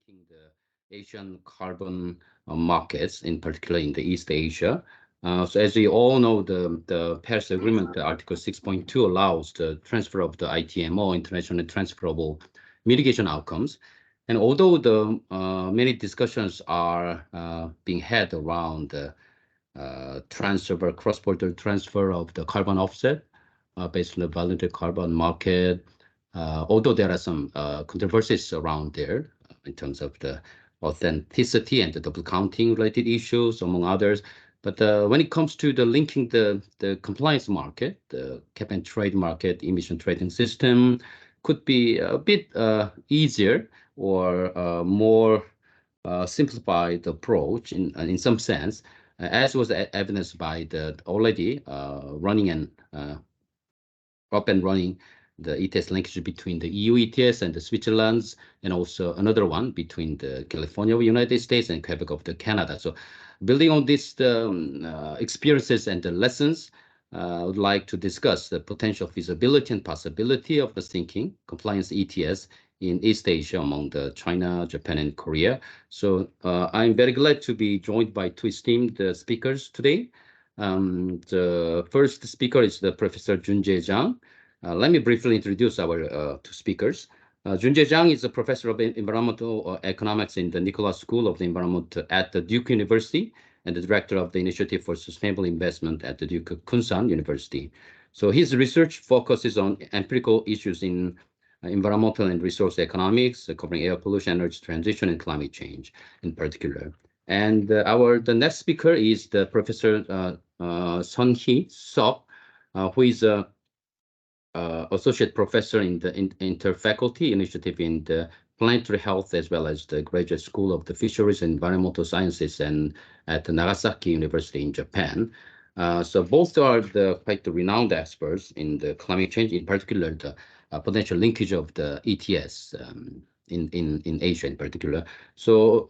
linking the Asian carbon markets, in particular in the East Asia. So as we all know, the Paris Agreement, Article 6.2, allows the transfer of the ITMO, internationally transferable mitigation outcomes. And although the many discussions are being had around cross-border transfer of the carbon offset based on the voluntary carbon market, although there are some controversies around there in terms of the authenticity and the double counting related issues, among others. But when it comes to the linking the compliance market, the cap and trade market, emission trading system could be a bit easier or more simplified approach in some sense, as was evidenced by the already running and up and running the ETS linkage between the EU ETS and the Switzerland's, and also another one between the California of the United States and Quebec of the Canada. So building on these experiences and the lessons, I would like to discuss the potential feasibility and possibility of the thinking compliance ETS in East Asia among the China, Japan, and Korea. So I'm very glad to be joined by two esteemed speakers today. The first speaker is the Professor Junjae Zhang. Let me briefly introduce our two speakers. Junjae Zhang is a professor of environmental economics in the Nicholas School of the Environment at the Duke University and the director of the Initiative for Sustainable Investment at the Duke Kunsan University. So his research focuses on empirical issues in environmental and resource economics, covering air pollution, energy transition, and climate change in particular. And the next speaker is the Professor Sun-hee Seok, who is a associate professor in the interfaculty initiative in the planetary health, as well as the graduate school of the fisheries and environmental sciences and at the Nagasaki University in Japan. So both are quite the renowned experts in the climate change, in particular the potential linkage of the ETS in Asia in particular. So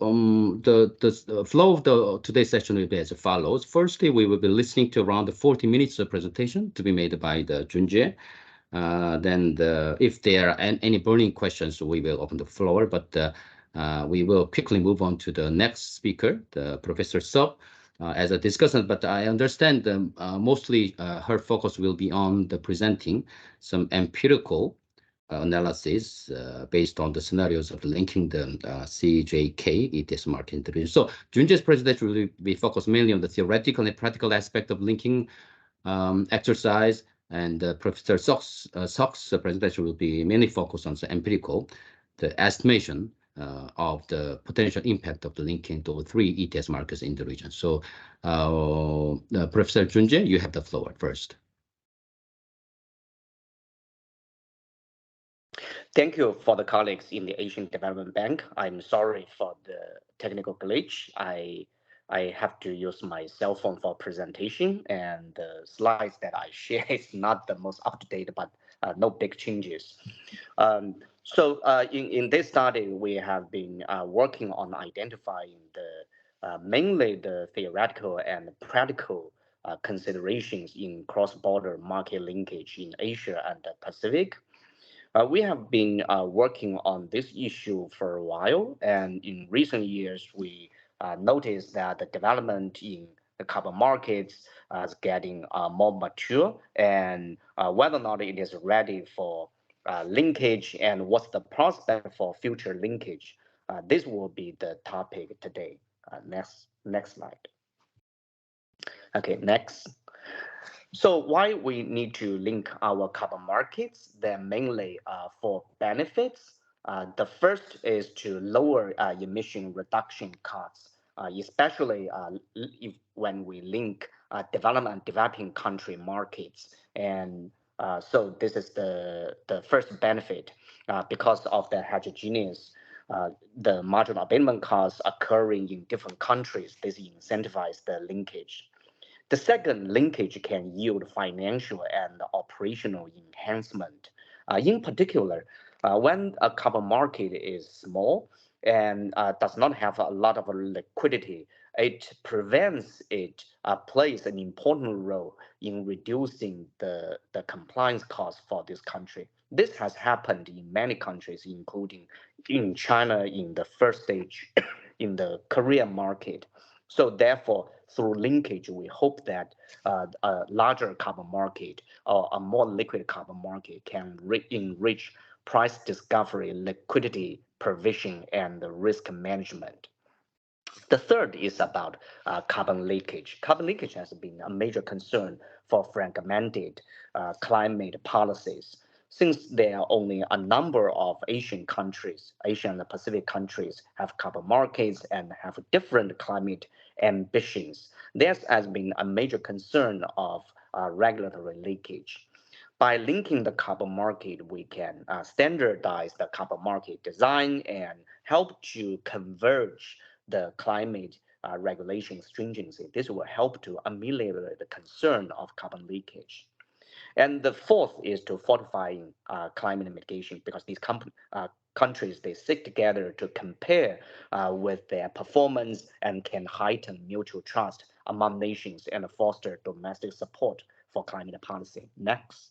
the flow of today's session will be as follows. Firstly, we will be listening to around 40 minutes of presentation to be made by the Junjae. Then if there are any burning questions, we will open the floor, but we will quickly move on to the next speaker, the Professor Seok, as a discussant, but I understand mostly her focus will be on the presenting some empirical analysis based on the scenarios of linking the CJK ETS market integration. So Junjae's presentation will be focused mainly on the theoretical and practical aspect of linking exercise, and Professor Seok's presentation will be mainly focused on the empirical, the estimation of the potential impact of the linking to three ETS markets in the region. So Professor Junjae, you have the floor first. Thank you for the colleagues in the Asian Development Bank. I'm sorry for the technical glitch. I have to use my cell phone for presentation, and the slides that I share is not the most up-to-date, but no big changes. So in this study, we have been working on identifying mainly the theoretical and practical considerations in cross-border market linkage in Asia and the Pacific. We have been working on this issue for a while, and in recent years, we noticed that the development in the carbon markets is getting more mature, and whether or not it is ready for linkage and what's the prospect for future linkage. This will be the topic today. Next slide. Okay, next. So why we need to link our carbon markets? They're mainly for benefits. The first is to lower emission reduction costs, especially when we link developing country markets. And so this is the first benefit because of the heterogeneous the marginal abatement costs occurring in different countries. This incentivizes the linkage. The second, linkage can yield financial and operational enhancement. In particular, when a carbon market is small and does not have a lot of liquidity, it plays an important role in reducing the compliance costs for this country. This has happened in many countries, including in China in the first stage, in the Korean market. So therefore, through linkage, we hope that a larger carbon market or a more liquid carbon market can enrich price discovery, liquidity provision, and risk management. The third is about carbon leakage. Carbon leakage has been a major concern for fragmented climate policies. Since there are only a number of Asian countries, Asian and Pacific countries have carbon markets and have different climate ambitions, there has been a major concern of regulatory leakage. By linking the carbon market, we can standardize the carbon market design and help to converge the climate regulation stringency. This will help to ameliorate the concern of carbon leakage. And the fourth is to fortifying climate mitigation, because these countries, they stick together to compare with their performance and can heighten mutual trust among nations and foster domestic support for climate policy. Next.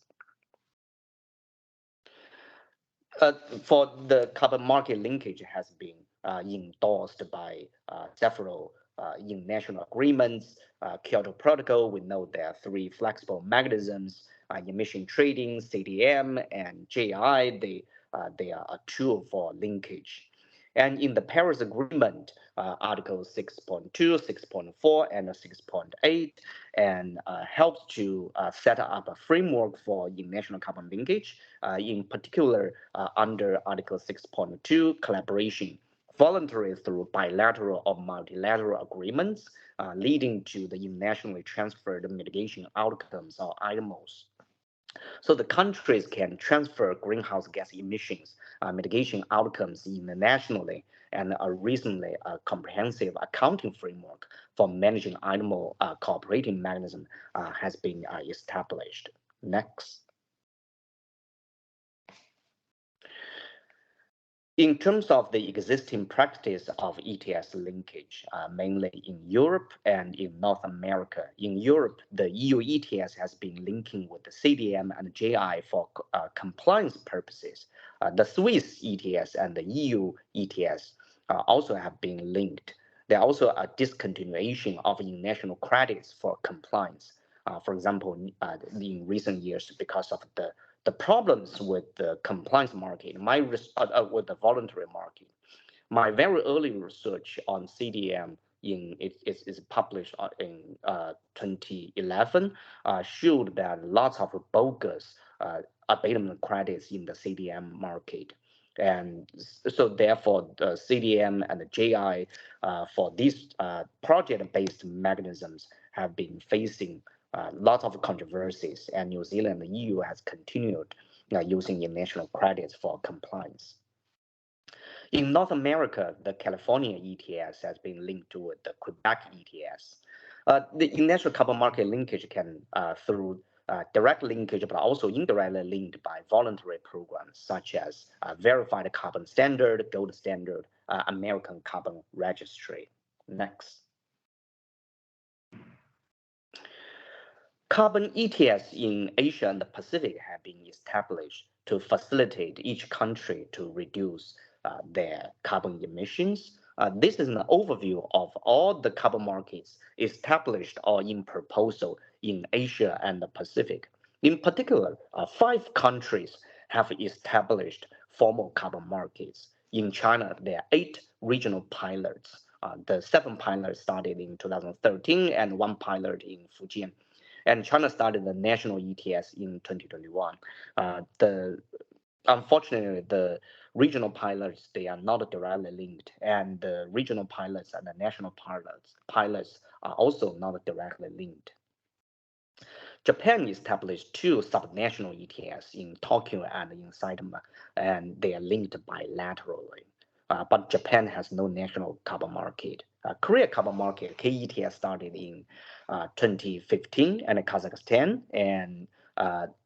For the carbon market linkage has been endorsed by several international agreements. Kyoto Protocol, we know there are three flexible mechanisms: emission trading, CDM, and JI. They are a tool for linkage. And in the Paris Agreement, Article 6.2, 6.4, and 6.8, and helps to set up a framework for international carbon linkage, in particular under Article 6.2, collaboration, voluntary through bilateral or multilateral agreements, leading to the internationally transferred mitigation outcomes or IMOs. So the countries can transfer greenhouse gas emissions mitigation outcomes internationally, and recently a comprehensive accounting framework for managing IMO cooperating mechanism has been established. Next. In terms of the existing practice of ETS linkage, mainly in Europe and in North America. In Europe, the EU ETS has been linking with the CDM and JI for compliance purposes. The Swiss ETS and the EU ETS also have been linked. There are also a discontinuation of international credits for compliance. For example, in recent years, because of the problems with the compliance market, with the voluntary market. My very early research on CDM is published in 2011 showed that lots of bogus abatement credits in the CDM market. And so therefore, the CDM and the JI for these project-based mechanisms have been facing lots of controversies, and New Zealand and the EU has continued using international credits for compliance. In North America, the California ETS has been linked to the Quebec ETS. The international carbon market linkage can, through direct linkage, but also indirectly linked by voluntary programs such as Verified Carbon Standard, Gold Standard, American Carbon Registry. Next. Carbon ETS in Asia and the Pacific have been established to facilitate each country to reduce their carbon emissions. This is an overview of all the carbon markets established or in proposal in Asia and the Pacific. In particular, 5 countries have established formal carbon markets. In China, there are 8 regional pilots. The 7 pilots started in 2013 and 1 pilot in Fujian. And China started the national ETS in 2021. Unfortunately, the regional pilots, they are not directly linked, and the regional pilots and the national pilots are also not directly linked. Japan established 2 subnational ETS in Tokyo and in Saitama, and they are linked bilaterally. But Japan has no national carbon market. Korea carbon market, KETS, started in 2015 and Kazakhstan, and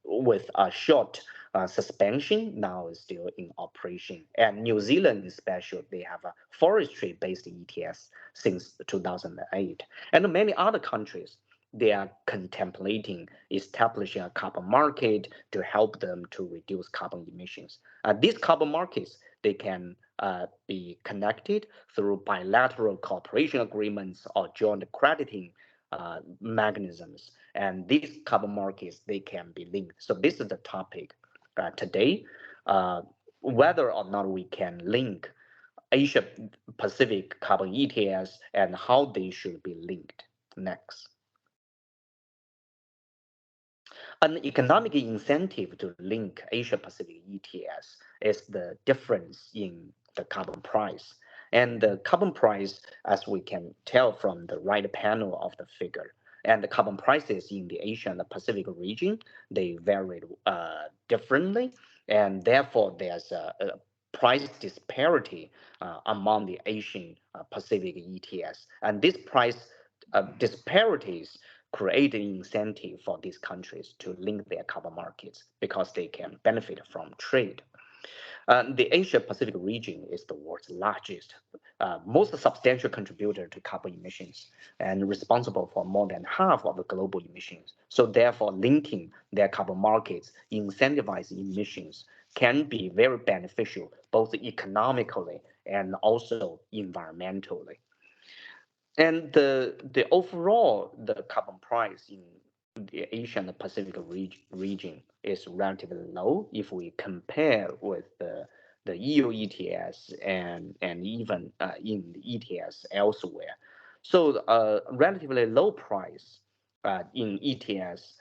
with a short suspension, now is still in operation. And New Zealand, especially, they have a forestry-based ETS since 2008. And many other countries, they are contemplating establishing a carbon market to help them to reduce carbon emissions. These carbon markets, they can be connected through bilateral cooperation agreements or joint crediting mechanisms. And these carbon markets, they can be linked. So this is the topic today, whether or not we can link Asia Pacific carbon ETS and how they should be linked. Next. An economic incentive to link Asia Pacific ETS is the difference in the carbon price. And the carbon price, as we can tell from the right panel of the figure, and the carbon prices in the Asia and the Pacific region, they vary differently. And therefore, there's a price disparity among the Asian Pacific ETS. And this price disparities create an incentive for these countries to link their carbon markets because they can benefit from trade. The Asia Pacific region is the world's largest, most substantial contributor to carbon emissions and responsible for more than half of the global emissions. So therefore, linking their carbon markets, incentivize emissions can be very beneficial, both economically and also environmentally. And the overall the carbon price in the Asia and the Pacific region is relatively low if we compare with the EU ETS and even in the ETS elsewhere. So relatively low price in ETS,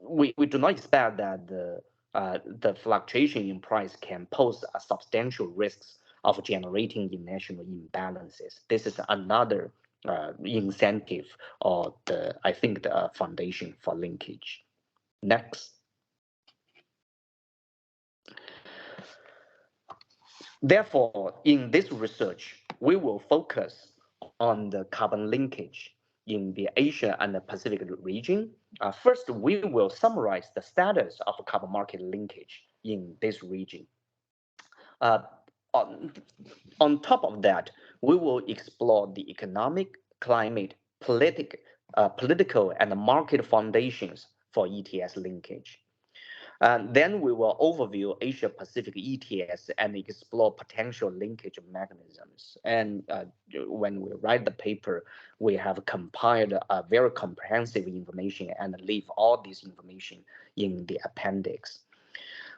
we do not expect that the fluctuation in price can pose a substantial risks of generating national imbalances. This is another incentive or I think the foundation for linkage. Next. Therefore, in this research, we will focus on the carbon linkage in the Asia and the Pacific region. First, we will summarize the status of carbon market linkage in this region. Uh, on, on top of that, we will explore the economic, climate, political, and market foundations for ETS linkage. Then we will overview Asia Pacific ETS and explore potential linkage mechanisms. And when we write the paper, we have compiled a very comprehensive information and leave all this information in the appendix.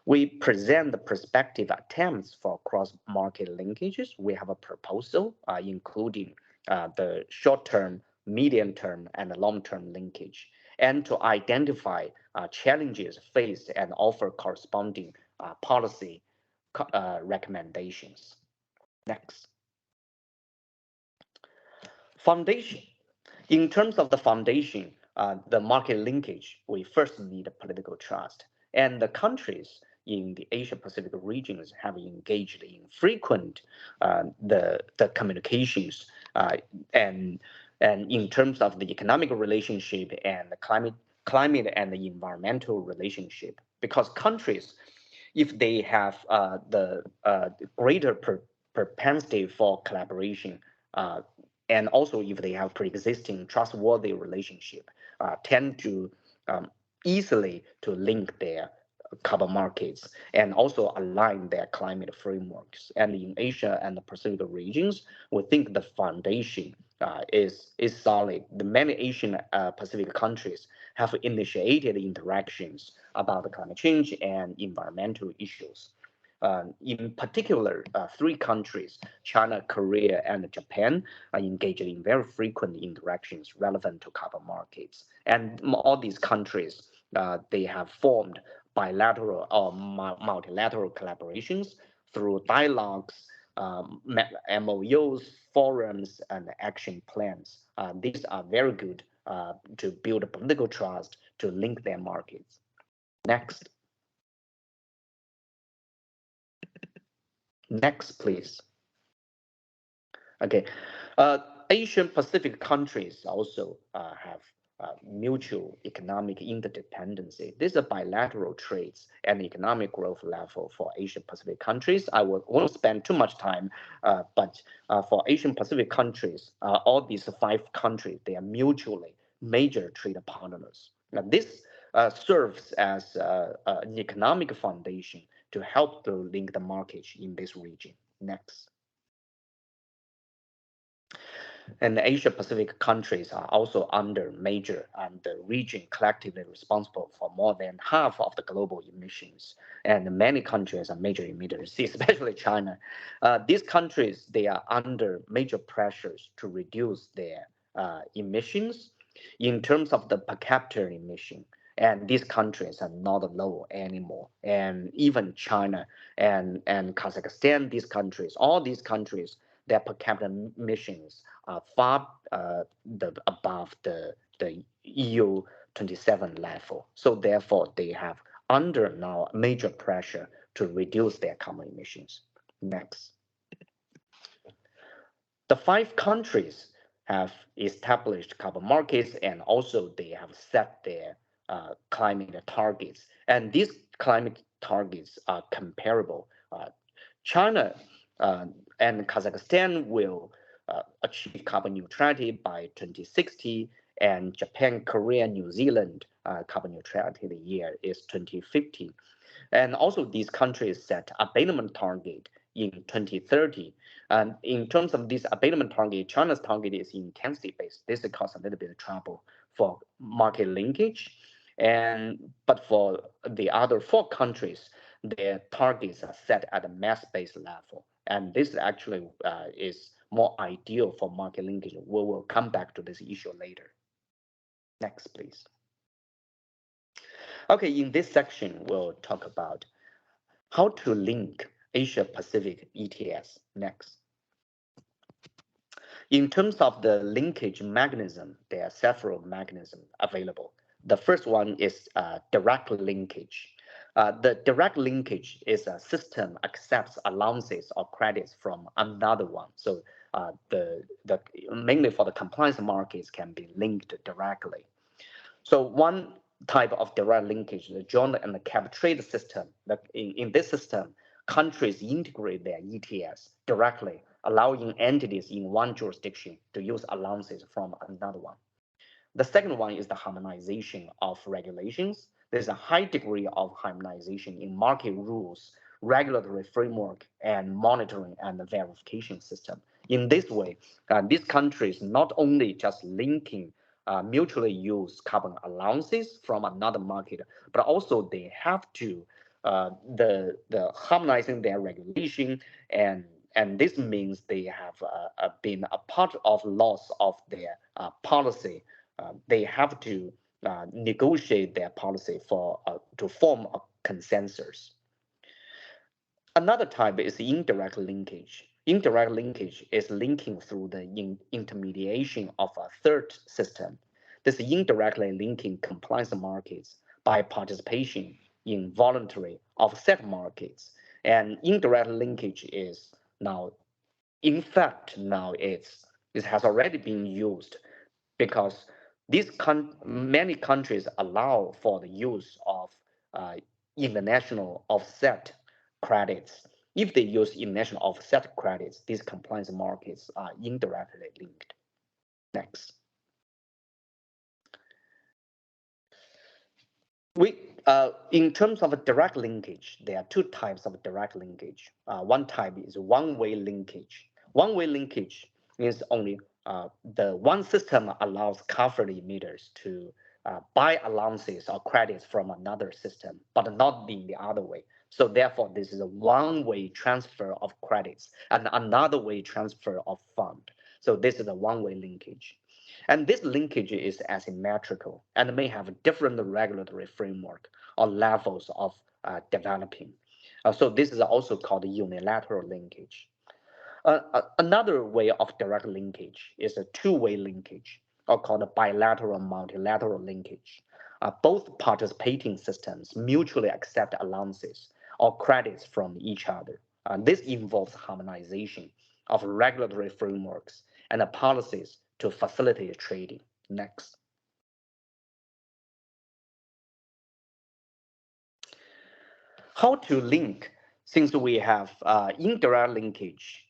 We present the prospective attempts for cross-market linkages. We have a proposal, including the short-term, medium-term, and long-term linkage, and to identify challenges faced and offer corresponding policy recommendations. Next. Foundation. In terms of the foundation, the market linkage, we first need political trust. And the countries in the Asia Pacific regions have engaged in frequent the communications and in terms of the economic relationship and the climate and the environmental relationship, because countries, if they have the greater propensity for collaboration, and also if they have pre-existing trustworthy relationship, tend to easily to link their carbon markets and also align their climate frameworks. And in Asia and the Pacific regions, we think the foundation is solid. The many Asian Pacific countries have initiated interactions about the climate change and environmental issues. In particular, three countries, China, Korea, and Japan, are engaged in very frequent interactions relevant to carbon markets. And all these countries, they have formed bilateral or multilateral collaborations through dialogues, MOUs, forums, and action plans. These are very good to build political trust to link their markets. Next. Next, please. Okay. Asian Pacific countries also have mutual economic interdependency. These are bilateral trades and economic growth level for Asian Pacific countries. I won't spend too much time, but for Asian Pacific countries, all these five countries, they are mutually major trade partners. Now, this serves as an economic foundation to help to link the market in this region. Next. And the Asia Pacific countries are also under major and the region collectively responsible for more than half of the global emissions. And many countries are major emitters, especially China. These countries, they are under major pressures to reduce their emissions in terms of the per capita emission. And these countries are not low anymore. And even China and Kazakhstan, these countries, all these countries, their per capita emissions are far above the EU 27 level. So therefore, they have under now major pressure to reduce their carbon emissions. Next. The 5 countries have established carbon markets and also they have set their climate targets. And these climate targets are comparable. China and Kazakhstan will achieve carbon neutrality by 2060, and Japan, Korea, New Zealand carbon neutrality the year is 2050. And also these countries set abatement target in 2030. And in terms of this abatement target, China's target is intensity based. This causes a little bit of trouble for market linkage. But for the other 4 countries, their targets are set at a mass-based level. And this actually is more ideal for market linkage. We will come back to this issue later. Next, please. Okay, in this section, we'll talk about how to link Asia Pacific ETS. Next. In terms of the linkage mechanism, there are several mechanisms available. The first one is direct linkage. The direct linkage is a system accepts allowances or credits from another one. So mainly for the compliance markets can be linked directly. So one type of direct linkage, the joint and the cap trade system. In this system, countries integrate their ETS directly, allowing entities in one jurisdiction to use allowances from another one. The second one is the harmonization of regulations. There's a high degree of harmonization in market rules, regulatory framework, and monitoring and verification system. In this way, these countries not only just linking mutually use carbon allowances from another market, but also they have to the harmonizing their regulation, and this means they have been a part of loss of their policy. They have to negotiate their policy for to form a consensus. Another type is indirect linkage. Indirect linkage is linking through the intermediation of a third system. This indirectly linking compliance markets by participation in voluntary offset markets. And indirect linkage is now, in fact, now it has already been used because many countries allow for the use of international offset credits. If they use international offset credits, these compliance markets are indirectly linked. Next. In terms of a direct linkage, there are 2 types of direct linkage. One type is one-way linkage. One-way linkage means only the one system allows covered emitters to buy allowances or credits from another system, but not in the other way. So therefore, this is a one-way transfer of credits and another way transfer of fund. So this is a one-way linkage. And this linkage is asymmetrical and may have a different regulatory framework or levels of developing. So this is also called unilateral linkage. Another way of direct linkage is a 2-way linkage, or called a bilateral multilateral linkage. Both participating systems mutually accept allowances or credits from each other. This involves harmonization of regulatory frameworks and policies to facilitate trading. Next. How to link, since we have indirect linkage,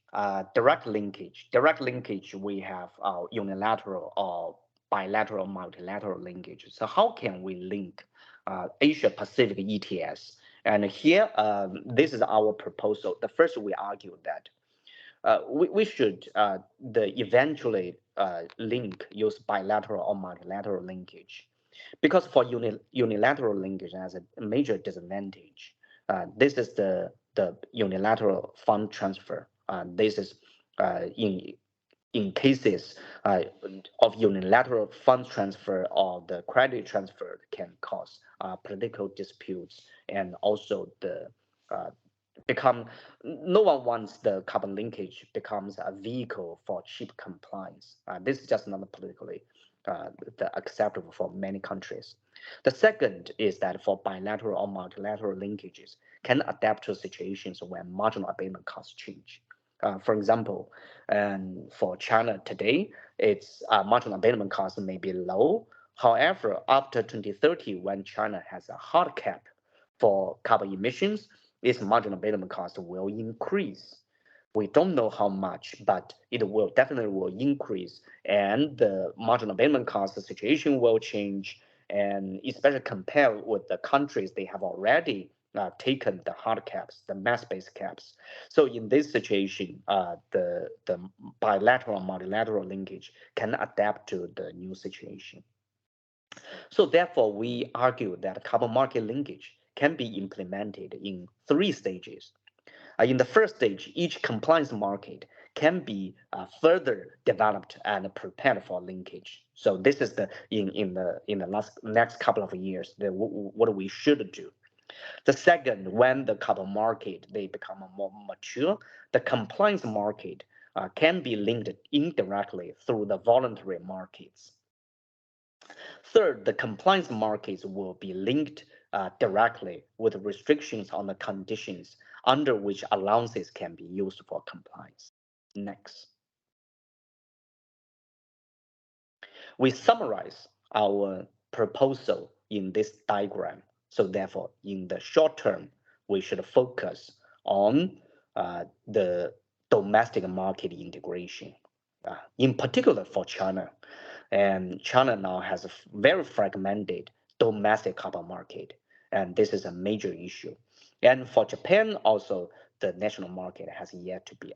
direct linkage. Direct linkage, we have unilateral or bilateral, multilateral linkage. So how can we link Asia Pacific ETS? And here, this is our proposal. The first, we argue that we should eventually link use bilateral or multilateral linkage, because for unilateral linkage has a major disadvantage. This is the unilateral fund transfer. This is in cases of unilateral funds transfer or the credit transfer can cause political disputes, and also the uh, become no one wants the carbon linkage becomes a vehicle for cheap compliance. This is just not politically acceptable for many countries. The second is that for bilateral or multilateral linkages can adapt to situations when marginal abatement costs change. For example, and for China today, its marginal abatement cost may be low. However, after 2030, when China has a hard cap for carbon emissions, its marginal abatement cost will increase. We don't know how much, but it will definitely increase, and the marginal abatement cost situation will change, and especially compared with the countries they have already taken the hard caps, the mass-based caps. So in this situation, the bilateral multilateral linkage can adapt to the new situation. So therefore, we argue that carbon market linkage can be implemented in three stages. In the first stage, each compliance market can be further developed and prepared for linkage. So this is the in the next couple of years what we should do. The second, when the carbon market they become more mature, the compliance market can be linked indirectly through the voluntary markets. Third, the compliance markets will be linked directly with restrictions on the conditions under which allowances can be used for compliance. Next. We summarize our proposal in this diagram. So therefore, in the short term, we should focus on the domestic market integration, in particular for China. And China now has a very fragmented domestic carbon market, and this is a major issue. And for Japan, also, the national market has yet to be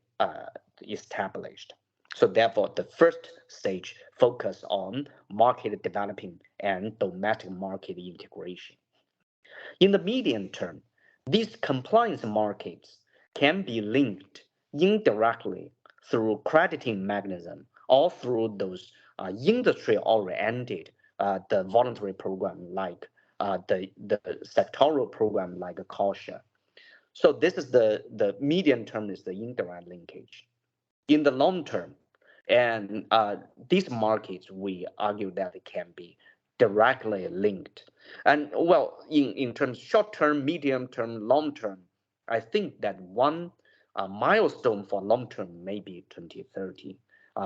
established. So therefore, the first stage focus on market developing and domestic market integration. In the medium term, these compliance markets can be linked indirectly through crediting mechanism or through those industry-oriented the voluntary program like the sectoral program like COSHA. So this is the medium term is the indirect linkage. In the long term, and these markets, we argue that it can be directly linked. And well, in terms short term, medium term, long term, I think that one milestone for long term may be 2030.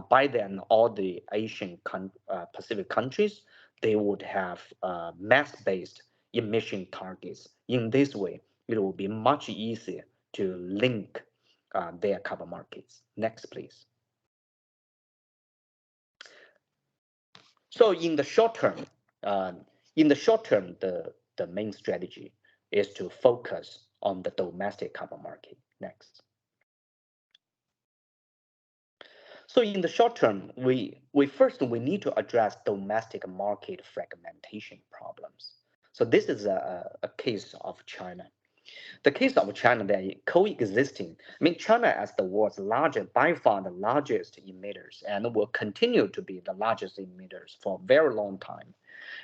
By then, all the Asian Pacific countries, they would have mass-based emission targets. In this way, it will be much easier to link their carbon markets. Next, please. So in the short term, the main strategy is to focus on the domestic carbon market. Next. So in the short term, we first we need to address domestic market fragmentation problems. So this is a case of China. The case of China, they're coexisting. I mean, China as the world's largest, by far the largest emitters, and will continue to be the largest emitters for a very long time.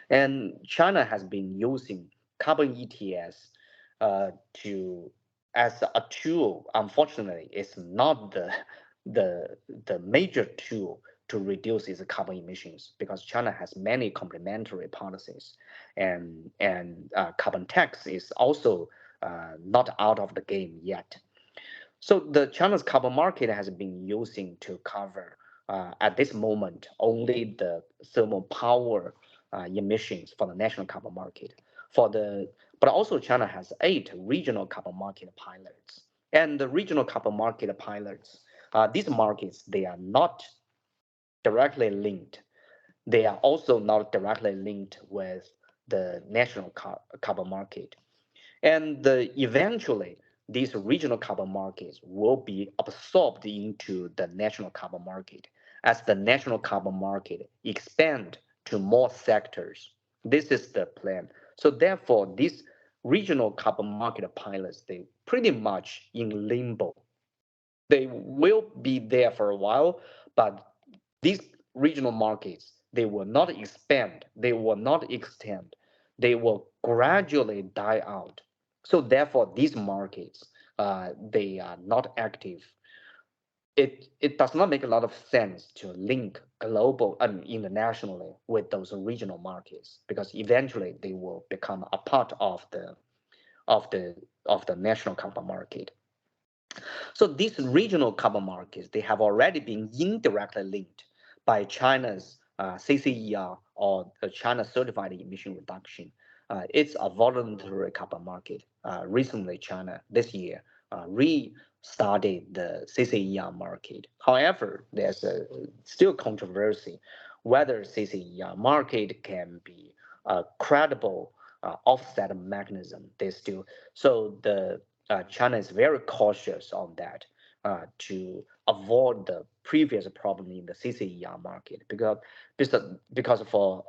And China has been using carbon ETS to as a tool. Unfortunately, it's not the major tool to reduce its carbon emissions, because China has many complementary policies, and carbon tax is also not out of the game yet. So the China's carbon market has been using to cover at this moment only the thermal power emissions for the national carbon market. But also China has 8 regional carbon market pilots, and the regional carbon market pilots, these markets, they are not directly linked they are also not directly linked with the national carbon market. And eventually, these regional carbon markets will be absorbed into the national carbon market as the national carbon market expand to more sectors. This is the plan. So therefore, these regional carbon market pilots, they pretty much in limbo. They will be there for a while, but these regional markets, they will not expand, they will not extend, they will gradually die out. So therefore, these markets, they are not active. It does not make a lot of sense to link global and internationally with those regional markets because eventually they will become a part of the of the national carbon market. So these regional carbon markets, they have already been indirectly linked by China's CCER or China Certified Emission Reduction. It's a voluntary carbon market. Recently, China this year restarted the CCER market. However, there's still controversy whether CCER market can be a credible offset mechanism. There's still so the China is very cautious on that to avoid the previous problem in the CCER market because for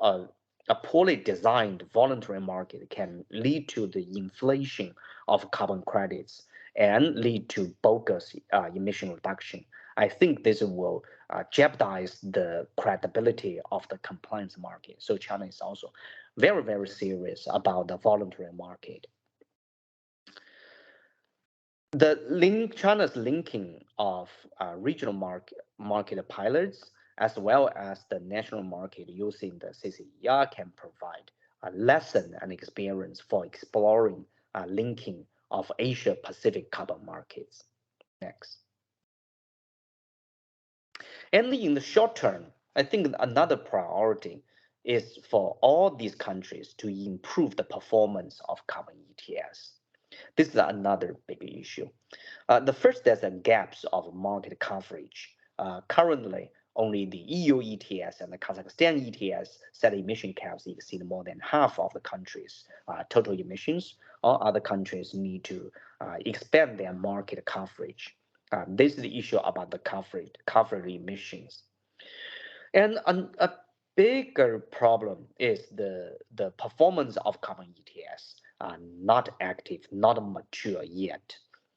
a poorly designed voluntary market can lead to the inflation of carbon credits and lead to bogus emission reduction. I think this will jeopardize the credibility of the compliance market. So China is also very, very serious about the voluntary market. China's linking of regional market pilots as well as the national market using the CCER can provide a lesson and experience for exploring linking of Asia Pacific carbon markets. Next. And in the short term, I think another priority is for all these countries to improve the performance of carbon ETS. This is another big issue. The first, there's a gaps of market coverage. Currently, only the EU ETS and the Kazakhstan ETS set emission caps exceed more than half of the country's total emissions. All other countries need to expand their market coverage. This is the issue about the covered emissions. And a bigger problem is the performance of carbon ETS are not active, not mature yet.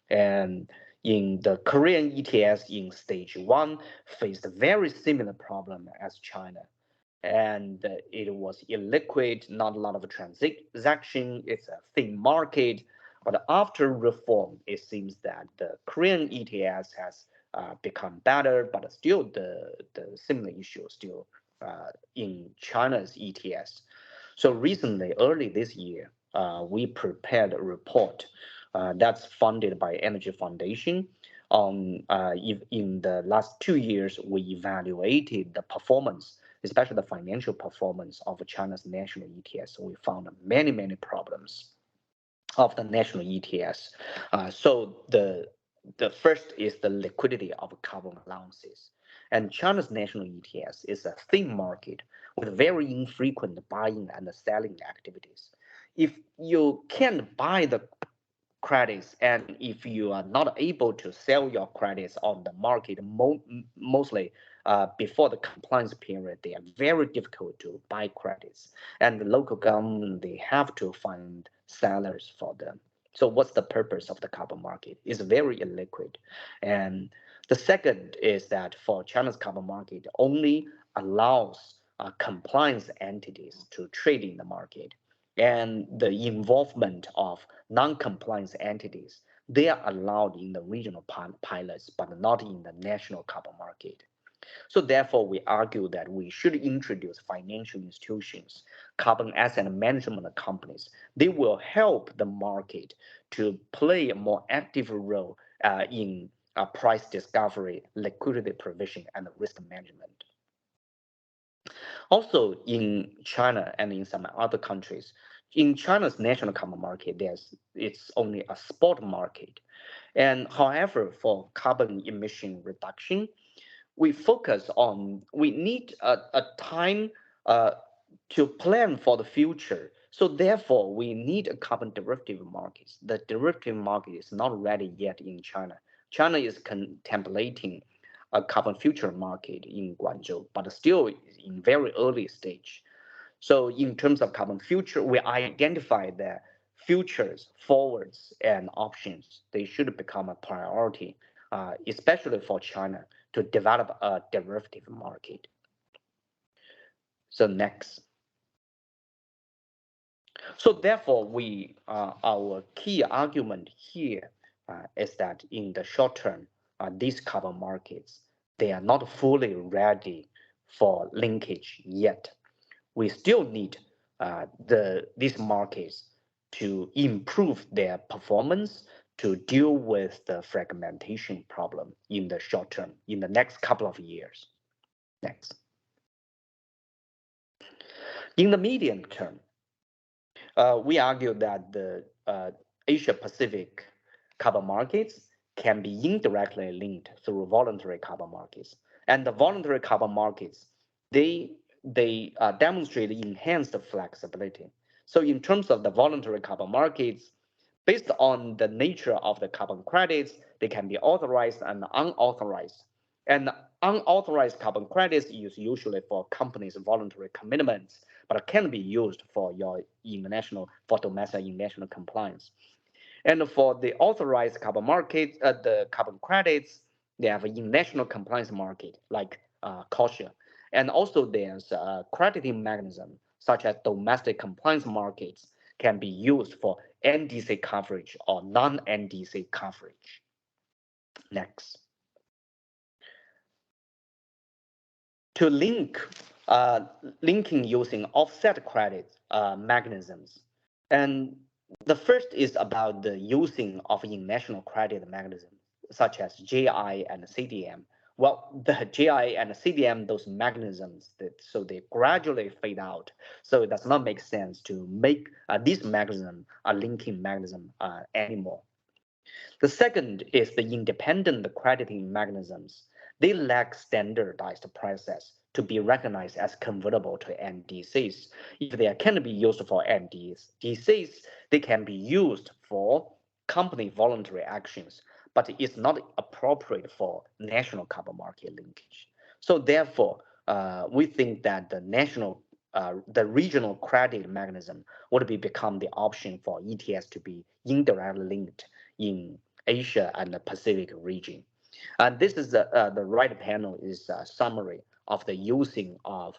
And in the Korean ETS in stage one faced a very similar problem as China. And it was illiquid, not a lot of transaction, it's a thin market. But after reform, it seems that the Korean ETS has become better, but still the similar issue still in China's ETS. So recently, early this year, we prepared a report that's funded by Energy Foundation. In the last 2 years, we evaluated the performance, especially the financial performance of China's national ETS. We found many, many problems of the national ETS. So the first is the liquidity of carbon allowances. And China's national ETS is a thin market with very infrequent buying and selling activities. If you can't buy the credits and if you are not able to sell your credits on the market, mostly before the compliance period, they are very difficult to buy credits. And the local government, they have to find sellers for them. So what's the purpose of the carbon market? It's very illiquid. And the second is that for China's carbon market, only allows compliance entities to trade in the market. And the involvement of non-compliance entities, they are allowed in the regional pilots, but not in the national carbon market. So therefore, we argue that we should introduce financial institutions, carbon asset management companies. They will help the market to play a more active role in price discovery, liquidity provision, and risk management. Also, in China and in some other countries, in China's national carbon market, it's only a spot market. And however, for carbon emission reduction, we need a time to plan for the future. So therefore, we need a carbon derivative market. The derivative market is not ready yet in China. China is contemplating a carbon future market in Guangzhou, but still in very early stage. So in terms of carbon future, we identify that futures, forwards, and options, they should become a priority, especially for China to develop a derivative market. So next. So therefore, our key argument here is that in the short term, these carbon markets, they are not fully ready for linkage yet. We still need these markets to improve their performance to deal with the fragmentation problem in the short term, in the next couple of years. Next. In the medium term, we argue that the Asia Pacific carbon markets can be indirectly linked through voluntary carbon markets. And the voluntary carbon markets, they demonstrate enhanced flexibility. So in terms of the voluntary carbon markets, based on the nature of the carbon credits, they can be authorized and unauthorized. And unauthorized carbon credits is usually for companies' voluntary commitments, but can be used for your domestic international compliance. And for the authorized carbon market, the carbon credits, they have a national compliance market like COSHA. And also there's a crediting mechanism such as domestic compliance markets can be used for NDC coverage or non-NDC coverage. Next. To linking using offset credit mechanisms. And the first is about the using of international credit mechanisms such as GI and CDM. Well, the GI and CDM, those mechanisms, so they gradually fade out. So it does not make sense to make this mechanism a linking mechanism anymore. The second is the independent crediting mechanisms. They lack standardized process to be recognized as convertible to NDCs. If they can be used for NDCs, they can be used for company voluntary actions, but it's not appropriate for national carbon market linkage. So therefore, we think that the regional credit mechanism would become the option for ETS to be indirectly linked in Asia and the Pacific region. And this is the right panel is a summary of the using of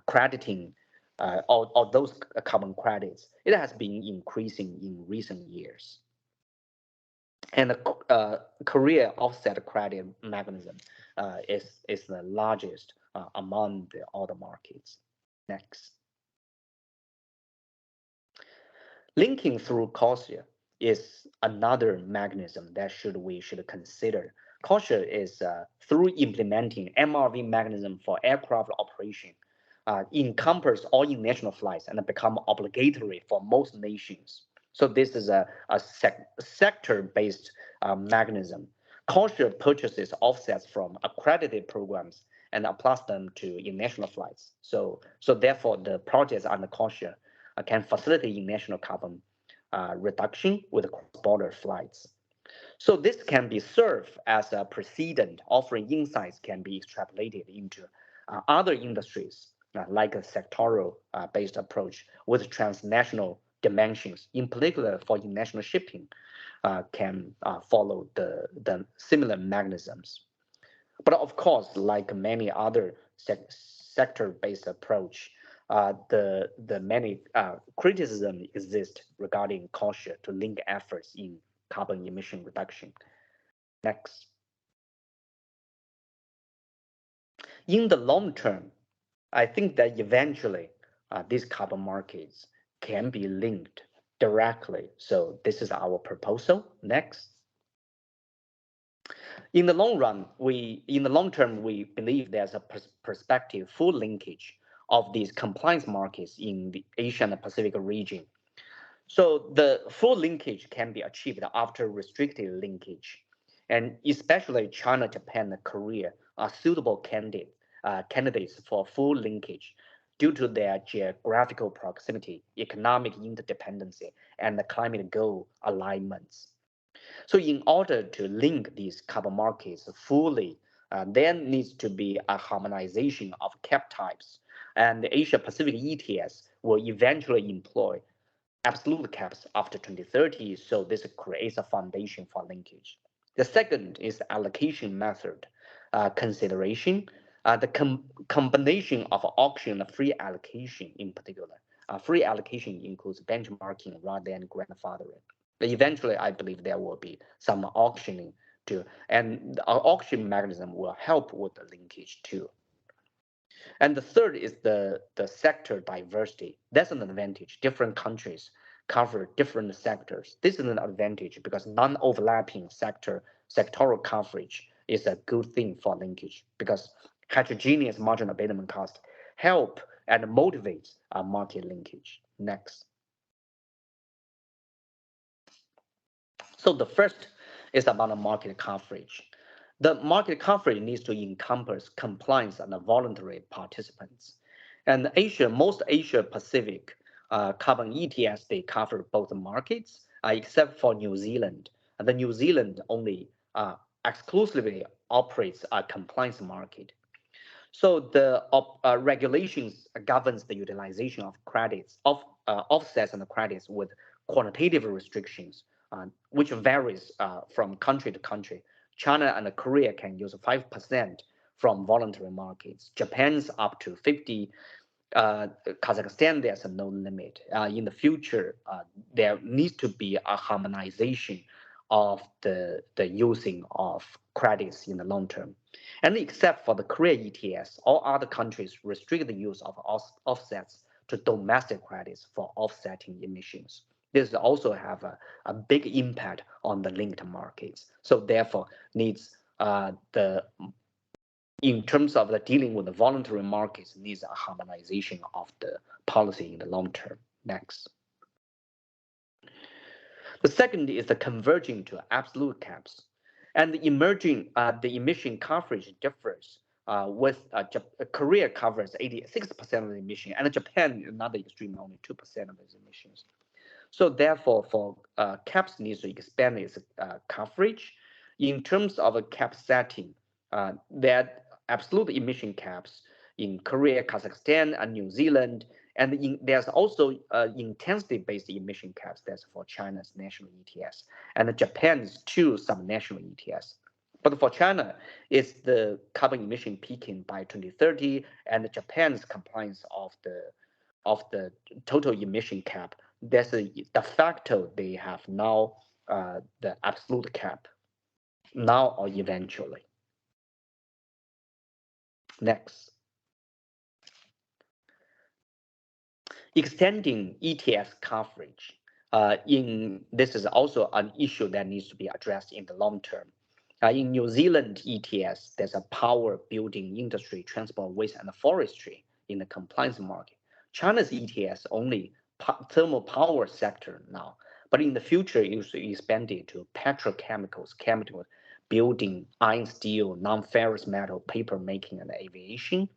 crediting of those carbon credits. It has been increasing in recent years. And the Korea offset credit mechanism is the largest among the other markets. Next. Linking through COSIA is another mechanism that we should consider. COSIA is through implementing MRV mechanism for aircraft operation, encompass all international flights and become obligatory for most nations. So this is a sector-based mechanism. COSIA purchases offsets from accredited programs and applies them to international flights. So therefore, the projects under COSIA can facilitate international carbon reduction with cross-border flights. So this can be served as a precedent, offering insights can be extrapolated into other industries, like a sectoral-based approach with transnational dimensions, in particular for international shipping, can follow the similar mechanisms. But of course, like many other sector-based approach, the many criticism exist regarding COSIA to link efforts in carbon emission reduction. Next. In the long term, I think that eventually these carbon markets can be linked directly. So this is our proposal. Next. In the long term, we believe there's a perspective full linkage of these compliance markets in the Asian and Pacific region. So the full linkage can be achieved after restricted linkage, and especially China, Japan, and Korea are suitable candidates for full linkage due to their geographical proximity, economic interdependency, and the climate goal alignments. So in order to link these carbon markets fully, there needs to be a harmonization of cap types, and the Asia Pacific ETS will eventually employ absolute caps after 2030, so this creates a foundation for linkage. The second is the allocation method consideration, the combination of auction and free allocation in particular. Free allocation includes benchmarking rather than grandfathering. But eventually, I believe there will be some auctioning too, and our auction mechanism will help with the linkage too. And the third is the sector diversity. That's an advantage. Different countries cover different sectors. This is an advantage because non-overlapping sectoral coverage is a good thing for linkage because heterogeneous marginal abatement cost help and motivates market linkage. Next. So the first is about the market coverage. The market coverage needs to encompass compliance and voluntary participants. And most Asia Pacific carbon ETS, they cover both markets, except for New Zealand. And the New Zealand only exclusively operates a compliance market. So the regulations governs the utilization of credits, of offsets and credits with quantitative restrictions, which varies from country to country. China and Korea can use 5% from voluntary markets. Japan's up to 50. Kazakhstan, there's no limit. In the future, there needs to be a harmonization of the using of credits in the long term. And except for the Korea ETS, all other countries restrict the use of offsets to domestic credits for offsetting emissions. This also have a big impact on the linked markets. So therefore, needs in terms of the dealing with the voluntary markets, needs a harmonization of the policy in the long term. Next. The second is the converging to absolute caps. And the emission coverage differs with Korea covers 86% of the emission, and Japan, another extreme, only 2% of its emissions. So therefore, for caps needs to expand its coverage. In terms of a cap setting, that absolute emission caps in Korea, Kazakhstan, and New Zealand, and there's also intensity-based emission caps. That's for China's national ETS, and Japan's two subnational ETS. But for China, it's the carbon emission peaking by 2030, and Japan's compliance of the total emission cap. That's a de facto they have now the absolute cap, now or eventually. Next. Extending ETS coverage. This is also an issue that needs to be addressed in the long term. In New Zealand ETS, there's a power building industry, transport, waste, and forestry in the compliance market. China's ETS only thermal power sector now, but in the future it will expand it to petrochemicals, chemicals, building, iron, steel, non-ferrous metal, paper making, and aviation.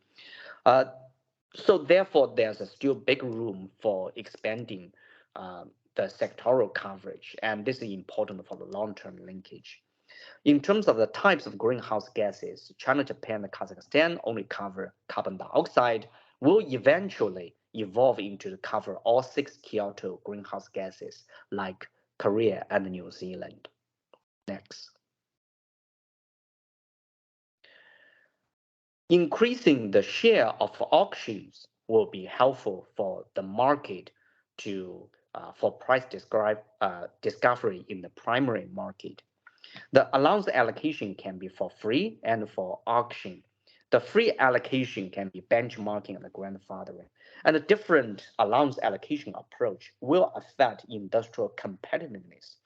So therefore, there's still big room for expanding the sectoral coverage, and this is important for the long-term linkage. In terms of the types of greenhouse gases, China, Japan, and Kazakhstan only cover carbon dioxide, will eventually evolve into to cover all 6 Kyoto greenhouse gases like Korea and New Zealand. Next. Increasing the share of auctions will be helpful for the market to for price discovery in the primary market. The allowance allocation can be for free and for auction. The free allocation can be benchmarking and grandfathering. And a different allowance allocation approach will affect industrial competitiveness.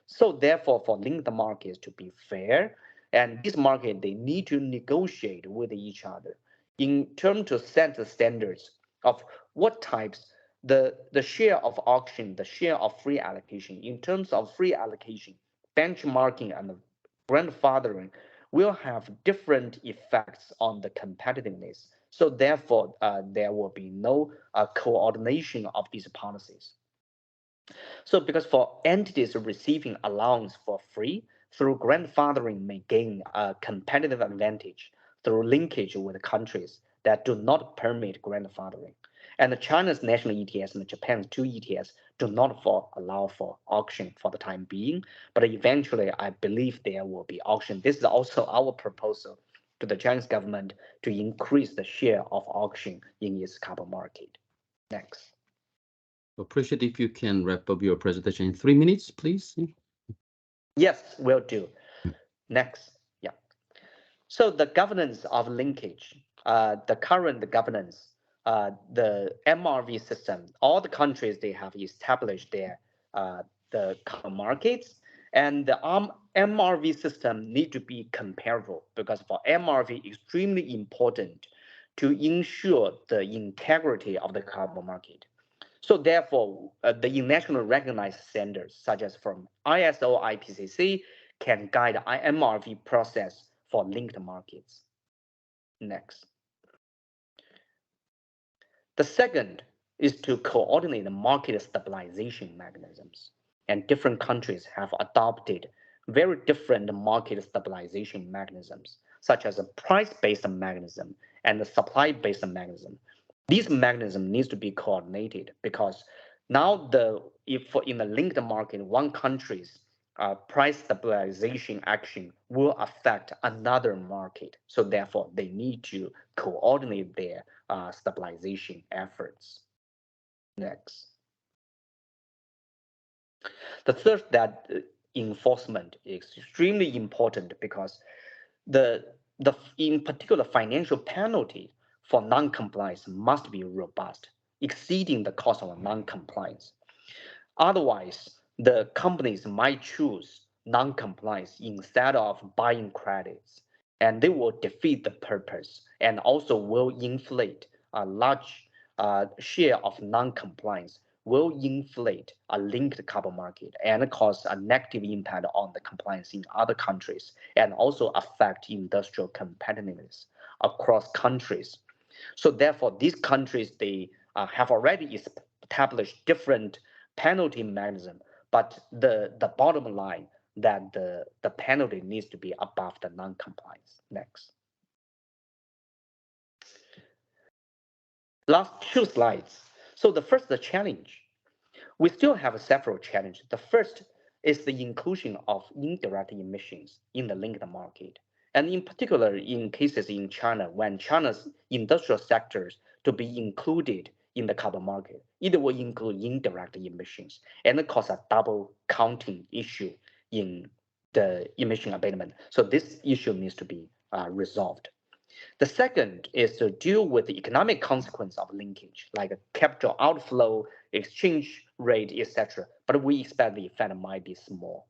So therefore, for linked markets to be fair, and this market, they need to negotiate with each other in terms to set the standards of what types, the share of auction, the share of free allocation. In terms of free allocation, benchmarking and grandfathering will have different effects on the competitiveness. So therefore, there will be no coordination of these policies. So because for entities receiving allowance for free through grandfathering may gain a competitive advantage through linkage with countries that do not permit grandfathering. And China's national ETS and Japan's two ETS do not allow for auction for the time being, but eventually I believe there will be auction. This is also our proposal to the Chinese government to increase the share of auction in its carbon market. Next. Appreciate if you can wrap up your presentation in 3 minutes, please. Yes, will do. Next. Yeah. So the governance of linkage, the current governance, the MRV system, all the countries, they have established their the common markets, and the MRV system need to be comparable, because for MRV extremely important to ensure the integrity of the carbon market. So therefore, the international recognized standards, such as from ISO, IPCC, can guide IMRV process for linked markets. Next. The second is to coordinate the market stabilization mechanisms. And different countries have adopted very different market stabilization mechanisms, such as a price-based mechanism and a supply-based mechanism. These mechanism needs to be coordinated, because now if in the linked market, one country's price stabilization action will affect another market. So therefore, they need to coordinate their stabilization efforts. Next. The third, that enforcement is extremely important, because the in particular financial penalty for non-compliance must be robust, exceeding the cost of non-compliance. Otherwise, the companies might choose non-compliance instead of buying credits, and they will defeat the purpose and also will inflate a large share of non-compliance, will inflate a linked carbon market and cause a negative impact on the compliance in other countries, and also affect industrial competitiveness across countries. So therefore, these countries, they have already established different penalty mechanism, but the bottom line that the penalty needs to be above the non-compliance. Next. Last two slides. So the first, the challenge. We still have several challenges. The first is the inclusion of indirect emissions in the linked market. And in particular, in cases in China, when China's industrial sectors to be included in the carbon market, it will include indirect emissions and cause a double counting issue in the emission abatement. So this issue needs to be resolved. The second is to deal with the economic consequence of linkage, like a capital outflow, exchange rate, etc. But we expect the effect might be small.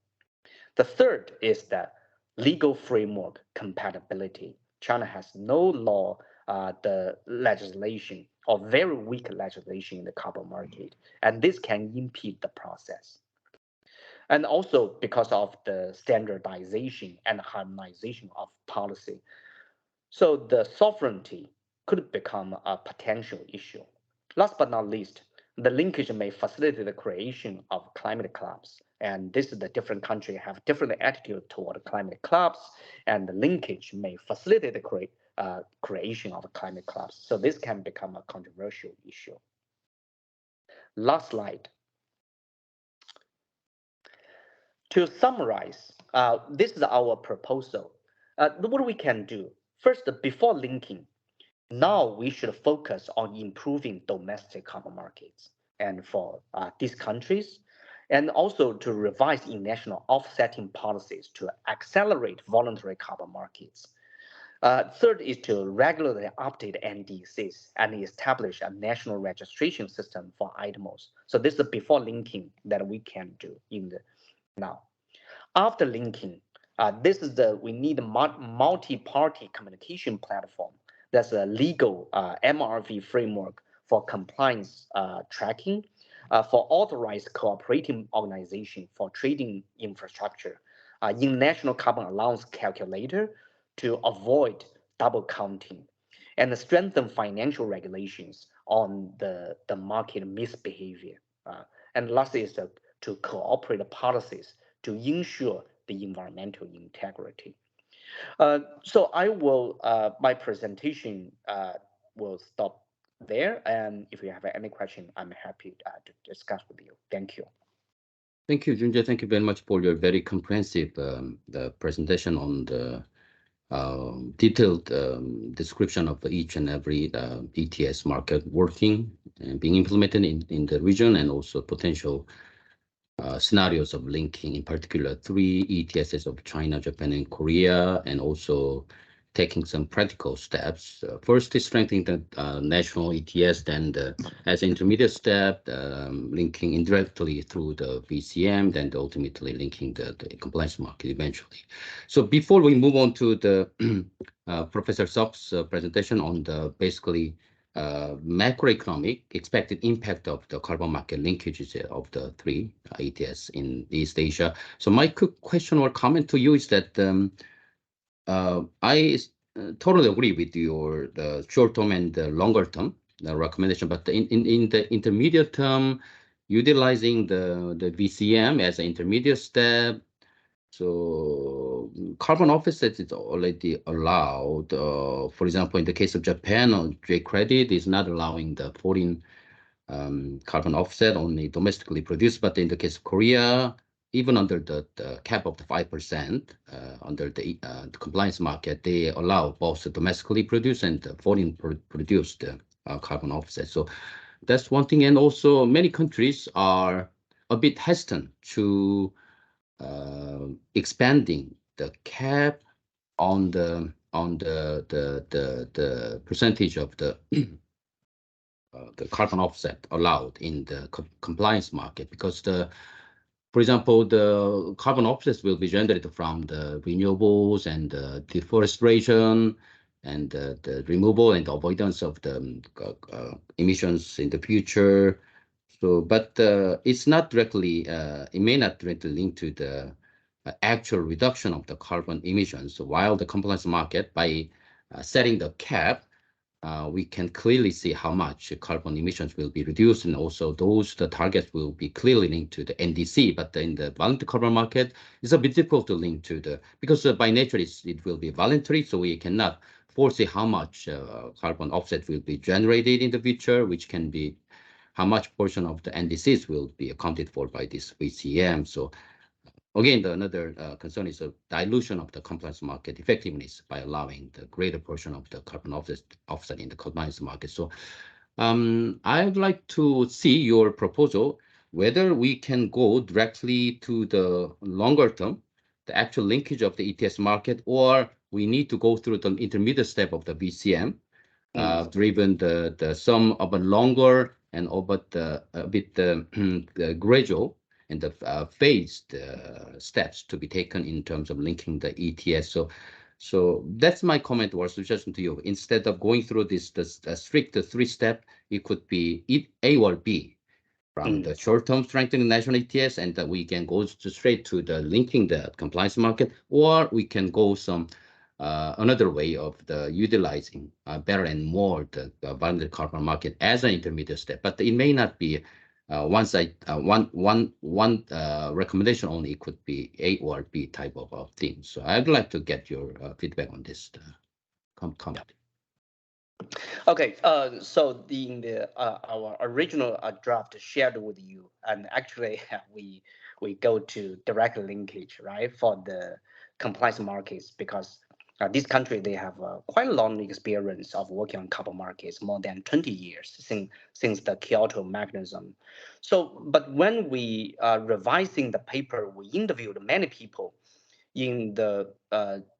The third is the legal framework compatibility. China has no law, the legislation, or very weak legislation in the carbon market, and this can impede the process. And also because of the standardization and harmonization of policy. So the sovereignty could become a potential issue. Last but not least, the linkage may facilitate the creation of climate clubs. And this is the different country have different attitude toward climate clubs, and the linkage may facilitate the creation of climate clubs. So this can become a controversial issue. Last slide. To summarize, this is our proposal. What we can do. First, before linking, now we should focus on improving domestic carbon markets and for these countries, and also to revise international offsetting policies to accelerate voluntary carbon markets. Third is to regularly update NDCs and establish a national registration system for ITMOs. So this is before linking that we can do in the now. After linking, we need a multi-party communication platform. That's a legal MRV framework for compliance tracking, for authorized cooperating organization for trading infrastructure, international carbon allowance calculator, to avoid double counting and strengthen financial regulations on the market misbehavior. And last is to cooperate policies to ensure the environmental integrity. So I will, my presentation will stop there. And if you have any question, I'm happy to discuss with you. Thank you. Thank you, Junja. Thank you very much for your very comprehensive the presentation on the detailed description of each and every ETS market working and being implemented in the region, and also potential scenarios of linking, in particular, 3 ETSs of China, Japan, and Korea, and also taking some practical steps. First is strengthening the national ETS, then as an intermediate step, linking indirectly through the VCM, then ultimately linking the compliance market eventually. So before we move on to the Professor Sok's presentation on the basically macroeconomic expected impact of the carbon market linkages of the 3 ETS in East Asia. So my quick question or comment to you is that I totally agree with your the short term and the longer term recommendation, but in the intermediate term, utilizing the VCM as an intermediate step. So carbon offset is already allowed. For example, in the case of Japan, J credit is not allowing the foreign carbon offset, only domestically produced. But in the case of Korea, even under the cap of the 5% under the compliance market, they allow both the domestically produced and the foreign produced carbon offset. So that's one thing. And also many countries are a bit hesitant to expanding the cap on the percentage of the carbon offset allowed in the compliance market, because for example, the carbon offsets will be generated from the renewables and the deforestation and the removal and the avoidance of the emissions in the future. So, but it's not directly, it may not directly link to the actual reduction of the carbon emissions. So while the compliance market, by setting the cap, we can clearly see how much carbon emissions will be reduced, and also the targets will be clearly linked to the NDC. But in the voluntary carbon market, it's a bit difficult to link to because by nature it will be voluntary, so we cannot foresee how much carbon offset will be generated in the future, which can be how much portion of the NDCs will be accounted for by this VCM. So again, another concern is a dilution of the compliance market effectiveness by allowing the greater portion of the carbon offset in the compliance market. So I'd like to see your proposal, whether we can go directly to the longer term, the actual linkage of the ETS market, or we need to go through the intermediate step of the VCM, driven the some of a longer and a bit gradual and the phased steps to be taken in terms of linking the ETS. So that's my comment or suggestion to you. Instead of going through this strict 3-step, it could be A or B, from the short-term strengthening national ETS, and that we can go straight to the linking the compliance market, or we can go some another way of the utilizing better and more the voluntary carbon market as an intermediate step. But it may not be one recommendation only. It could be A or B type of thing. So I'd like to get your feedback on this comment. Okay, so in the our original draft shared with you, and actually we go to direct linkage, right, for the compliance markets, because this country, they have quite a long experience of working on carbon markets, more than 20 years since the Kyoto mechanism. So, but when we revising the paper, we interviewed many people in the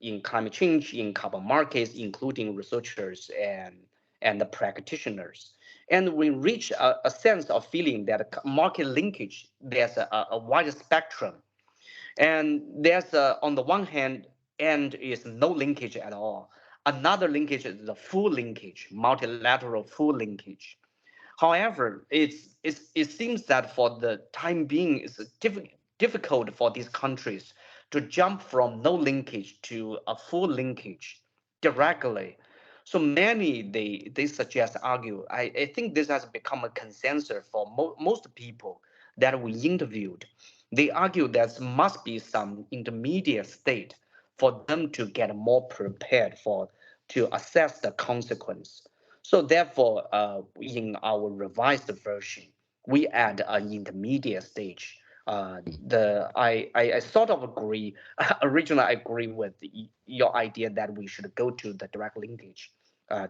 in climate change, in carbon markets, including researchers and the practitioners, and we reach a sense of feeling that market linkage, there's a wider spectrum, and there's on the one hand is no linkage at all. Another linkage is the full linkage, multilateral full linkage. However, it seems that for the time being, it's difficult for these countries to jump from no linkage to a full linkage directly. So many they suggest argue. I think this has become a consensus for most people that we interviewed. They argue there must be some intermediate state for them to get more prepared for to assess the consequence. So therefore, in our revised version, we add an intermediate stage. I sort of agree. Originally, I agree with your idea that we should go to the direct linkage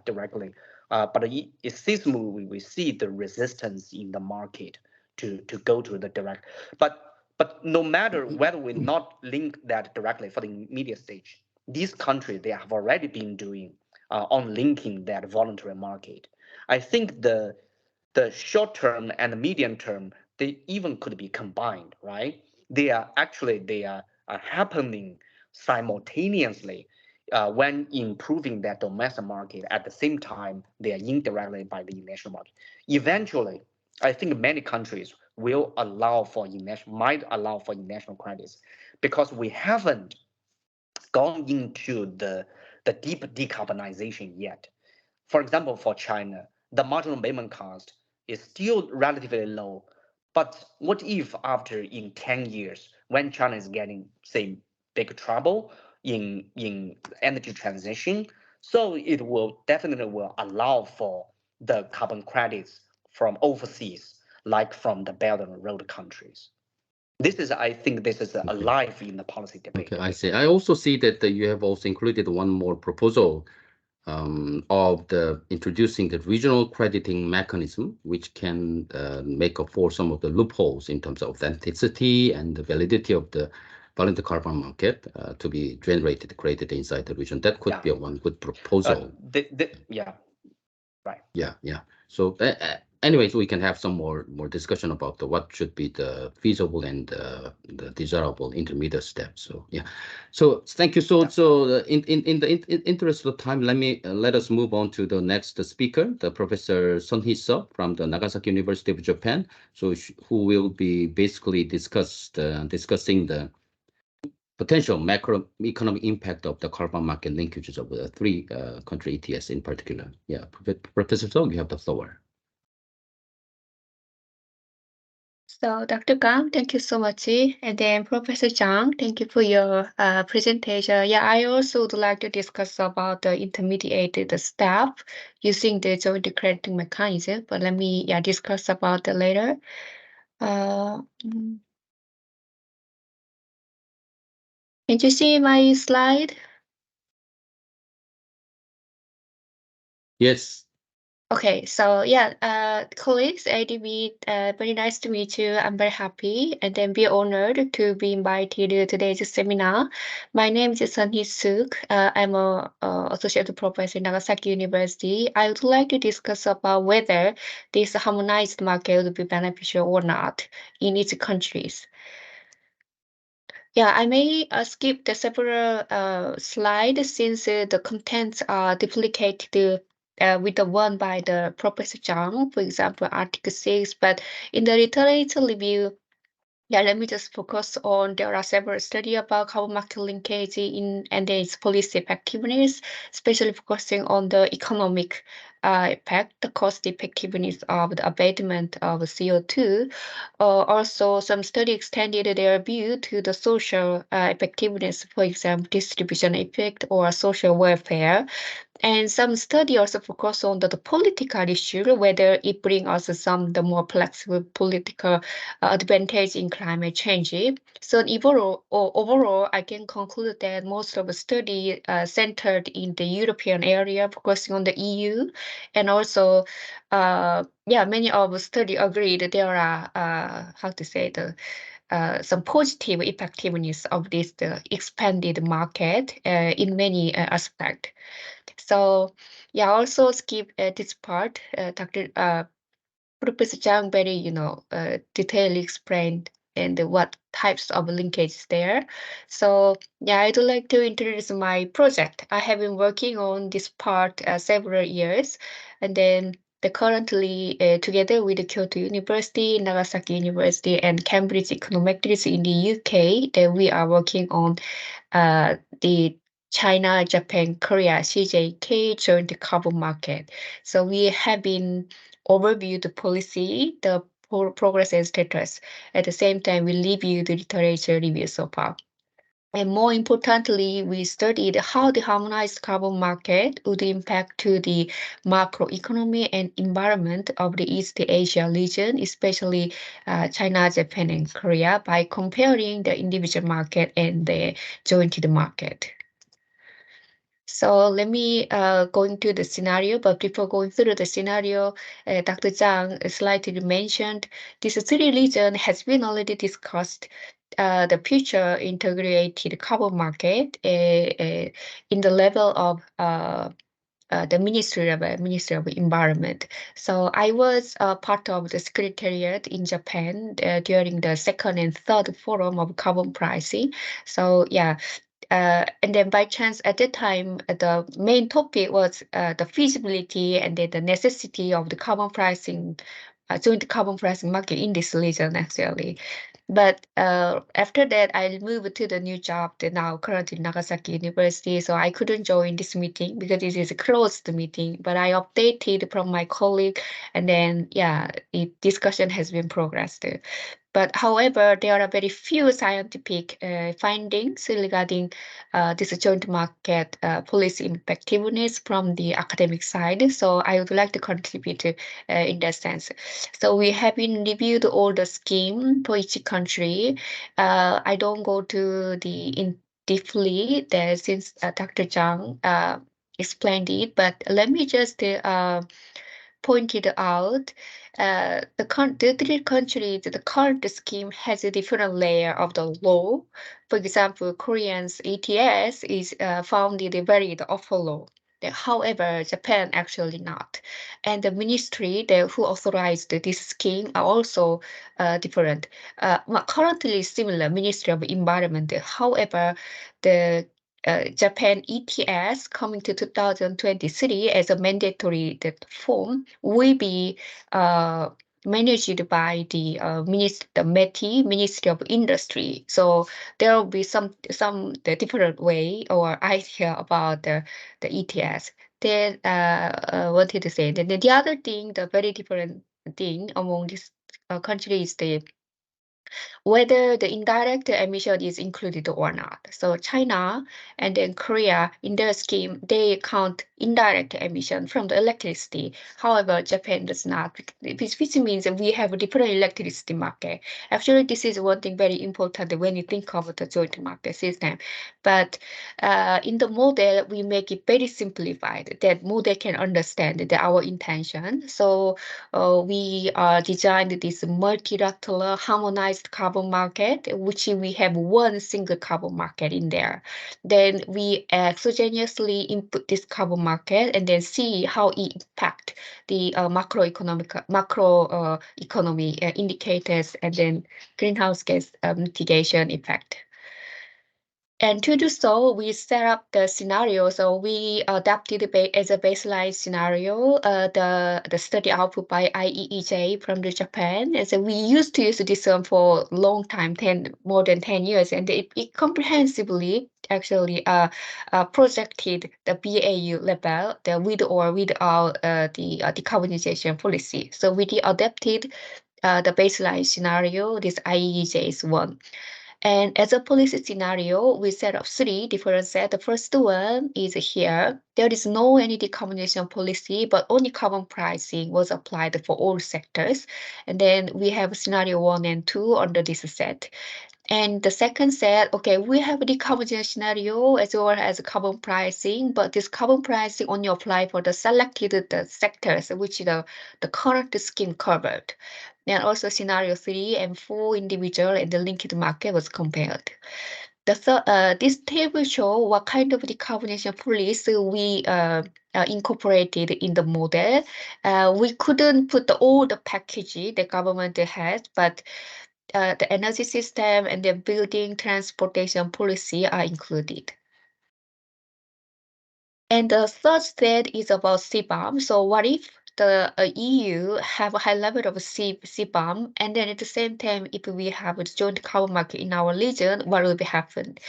directly. But it seems we see the resistance in the market to go to the direct. But no matter whether we not link that directly for the immediate stage, these countries they have already been doing on linking that voluntary market. I think the short term and the medium term they even could be combined, right? They are happening simultaneously when improving their domestic market at the same time they are indirectly by the international market. Eventually, I think many countries will allow for might allow for international credits because we haven't gone into the deep decarbonization yet. For example, for China, the marginal payment cost is still relatively low. But what if after in 10 years, when China is getting, say, big trouble in energy transition, so it will definitely will allow for the carbon credits from overseas, like from the Belt and Road countries. I think this is alive in the policy debate. Okay, I see. I also see that you have also included one more proposal of the introducing the regional crediting mechanism, which can make up for some of the loopholes in terms of authenticity and the validity of the voluntary carbon market to be generated, created inside the region. That could be one good proposal. Yeah, right. Yeah. So anyways, we can have some more discussion about what should be the feasible and the desirable intermediate steps. So yeah, so thank you. So in the interest of time, let us move on to the next speaker, the Professor Son-hee Seo from the Nagasaki University of Japan. So who will be basically discussing the potential macroeconomic impact of the carbon market linkages of the three country ETS in particular. Yeah, Professor Song, you have the floor. So Dr. Kang, thank you so much. And then Professor Zhang, thank you for your presentation. Yeah, I also would like to discuss about the intermediate step using the joint crediting mechanism, but let me discuss about that later. Can you see my slide? Yes. Okay, so yeah, colleagues, ADB, very nice to meet you. I'm very happy and then be honored to be invited to today's seminar. My name is Son-hee Suk. I'm a associate professor in Nagasaki University. I would like to discuss about whether this harmonized market would be beneficial or not in each countries. Yeah, I may skip the several slides since the contents are duplicated with the one by the Professor Zhang, for example, Article 6. But in the literature review, let me just focus on there are several studies about carbon market linkage and its policy effectiveness, especially focusing on the economic effect, the cost effectiveness of the abatement of CO2. Also, some study extended their view to the social effectiveness, for example, distribution effect or social welfare. And some study also focus on the political issue, whether it brings us the more flexible political advantage in climate change. So overall, I can conclude that most of the study centered in the European area, focusing on the EU, and also, many of the study agreed that there are some positive effectiveness of this expanded market in many aspects. So yeah, also skip this part. Professor Zhang very detailed explained and what types of linkages there. So yeah, I'd like to introduce my project. I have been working on this part several years, and then currently, together with the Kyoto University, Nagasaki University, and Cambridge Econometrics in the UK, that we are working on the China, Japan, Korea, CJK joint carbon market. So we have been overview the policy, the progress and status. At the same time, we review the literature review so far. And more importantly, we studied how the harmonized carbon market would impact to the macroeconomy and environment of the East Asia region, especially China, Japan, and Korea, by comparing the individual market and the joint market. So let me go into the scenario, but before going through the scenario, Dr. Zhang slightly mentioned this three region has been already discussed. The future integrated carbon market in the level of the Ministry of Environment. So I was part of the secretariat in Japan during the second and third forum of carbon pricing. So yeah. And then by chance at that time, the main topic was the feasibility and then the necessity of the carbon pricing, joint carbon pricing market in this region actually. But after that, I moved to the new job that now currently Nagasaki University. So I couldn't join this meeting because this is a closed meeting. But I updated from my colleague, and then yeah, discussion has been progressed. But however, there are very few scientific findings regarding this joint market policy effectiveness from the academic side. So I would like to contribute in that sense. So we have been reviewed all the scheme for each country. I don't go to the in deeply there since Dr. Zhang explained it, but let me just pointed out the three countries, the current scheme has a different layer of the law. For example, Korean's ETS is founded very the awful law. However, Japan actually not. And the ministry who authorized this scheme are also different. Currently similar, Ministry of Environment. However, the Japan ETS coming to 2023 as a mandatory form will be managed by the METI, Ministry of Industry. So there will be some the different way or idea about the ETS. Then wanted to say that the other thing, the very different thing among these countries is the whether the indirect emission is included or not. So China and then Korea, in their scheme, they count indirect emission from the electricity. However, Japan does not, which means that we have a different electricity market. Actually, this is one thing very important when you think of the joint market system. But in the model, we make it very simplified, that model can understand our intention. So we designed this multilateral harmonized carbon market, which we have one single carbon market in there. Then we exogenously input this carbon market and then see how it impact the macro economy indicators and then greenhouse gas mitigation effect. And to do so, we set up the scenario. So we adapted as a baseline scenario the study output by IEEJ from the Japan. And so we used to use this one for a long time, more than 10 years, and it comprehensively actually projected the BAU level, the with or without the decarbonization policy. So we adapted the baseline scenario. This IEEJ is one. And as a policy scenario, we set up three different sets. The first one is here. There is no any decarbonization policy, but only carbon pricing was applied for all sectors. And then we have scenario 1 and 2 under this set. And the second set, okay, we have a decarbonization scenario as well as carbon pricing, but this carbon pricing only apply for the selected sectors, which the current scheme covered. And also scenario 3 and 4 individual and the linked market was compared. This table show what kind of decarbonization policy we incorporated in the model. We couldn't put all the package the government has, but the energy system and the building transportation policy are included. And the third set is about CBAM. So what if the EU have a high level of CBAM, and then at the same time, if we have a joint carbon market in our region, what will be happen?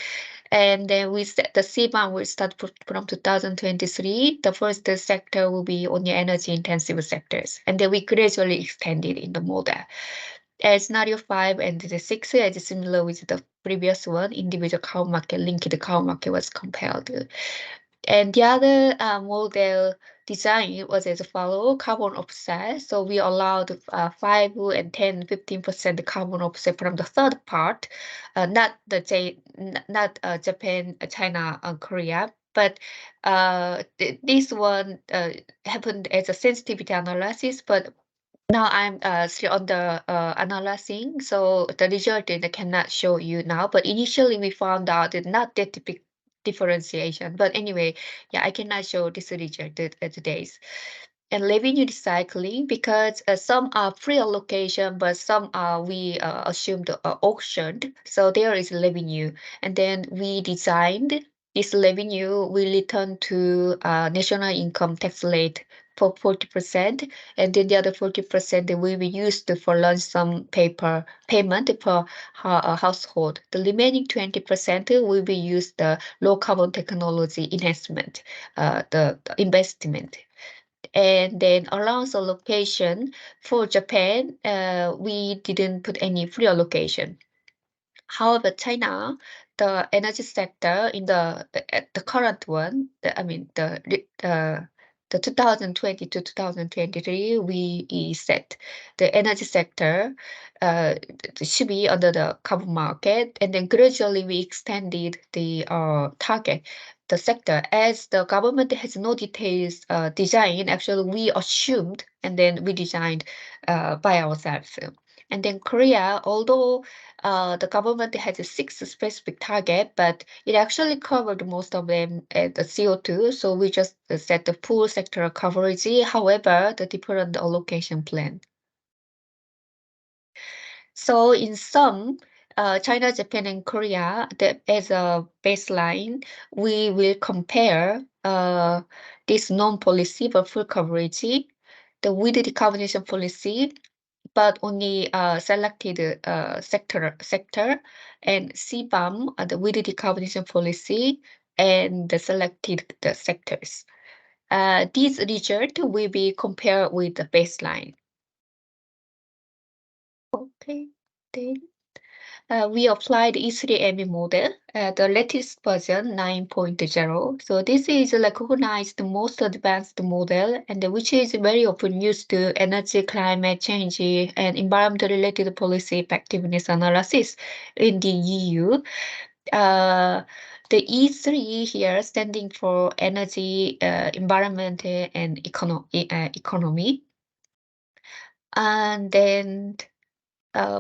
And then we set the CBAM will start from 2023. The first sector will be only energy intensive sectors, and then we gradually extended in the model. As scenario 5 and the 6 is similar with the previous one, individual carbon market, linked carbon market was compared. And the other model design was as follow: carbon offset. So we allowed 5 and 10, 15% carbon offset from the third part, not Japan, China, Korea. But this one happened as a sensitivity analysis, but now I'm still on the analyzing, so the result I cannot show you now. But initially we found out that not that big differentiation. But anyway, yeah, I cannot show this result today. And revenue recycling, because some are free allocation, but some are we assumed auctioned. So there is revenue, and then we designed this revenue will return to national income tax rate for 40%, and then the other 40% will be used for lump sum payment per household. The remaining 20% will be used the low carbon technology enhancement, the investment. And then allowance allocation for Japan, we didn't put any free allocation. However, China, the energy sector in the current one, the 2020 to 2023, we set the energy sector should be under the carbon market, and then gradually we extended the target. The sector, as the government has no details design, actually we assumed and then we designed by ourselves. And then Korea, although the government has a 6 specific target, but it actually covered most of them at the CO2. So we just set the full sector coverage. However, the different allocation plan. So in sum, China, Japan, and Korea, as a baseline, we will compare this non-policy but full coverage, the with decarbonization policy, but only selected sector, and CBAM, the with decarbonization policy, and the selected sectors. These results will be compared with the baseline. Okay, then we applied E3ME model, the latest version 9.0. So this is recognized the most advanced model, and which is very often used to energy, climate change, and environment-related policy effectiveness analysis in the EU. The E3 here standing for energy, environment, and economy. And then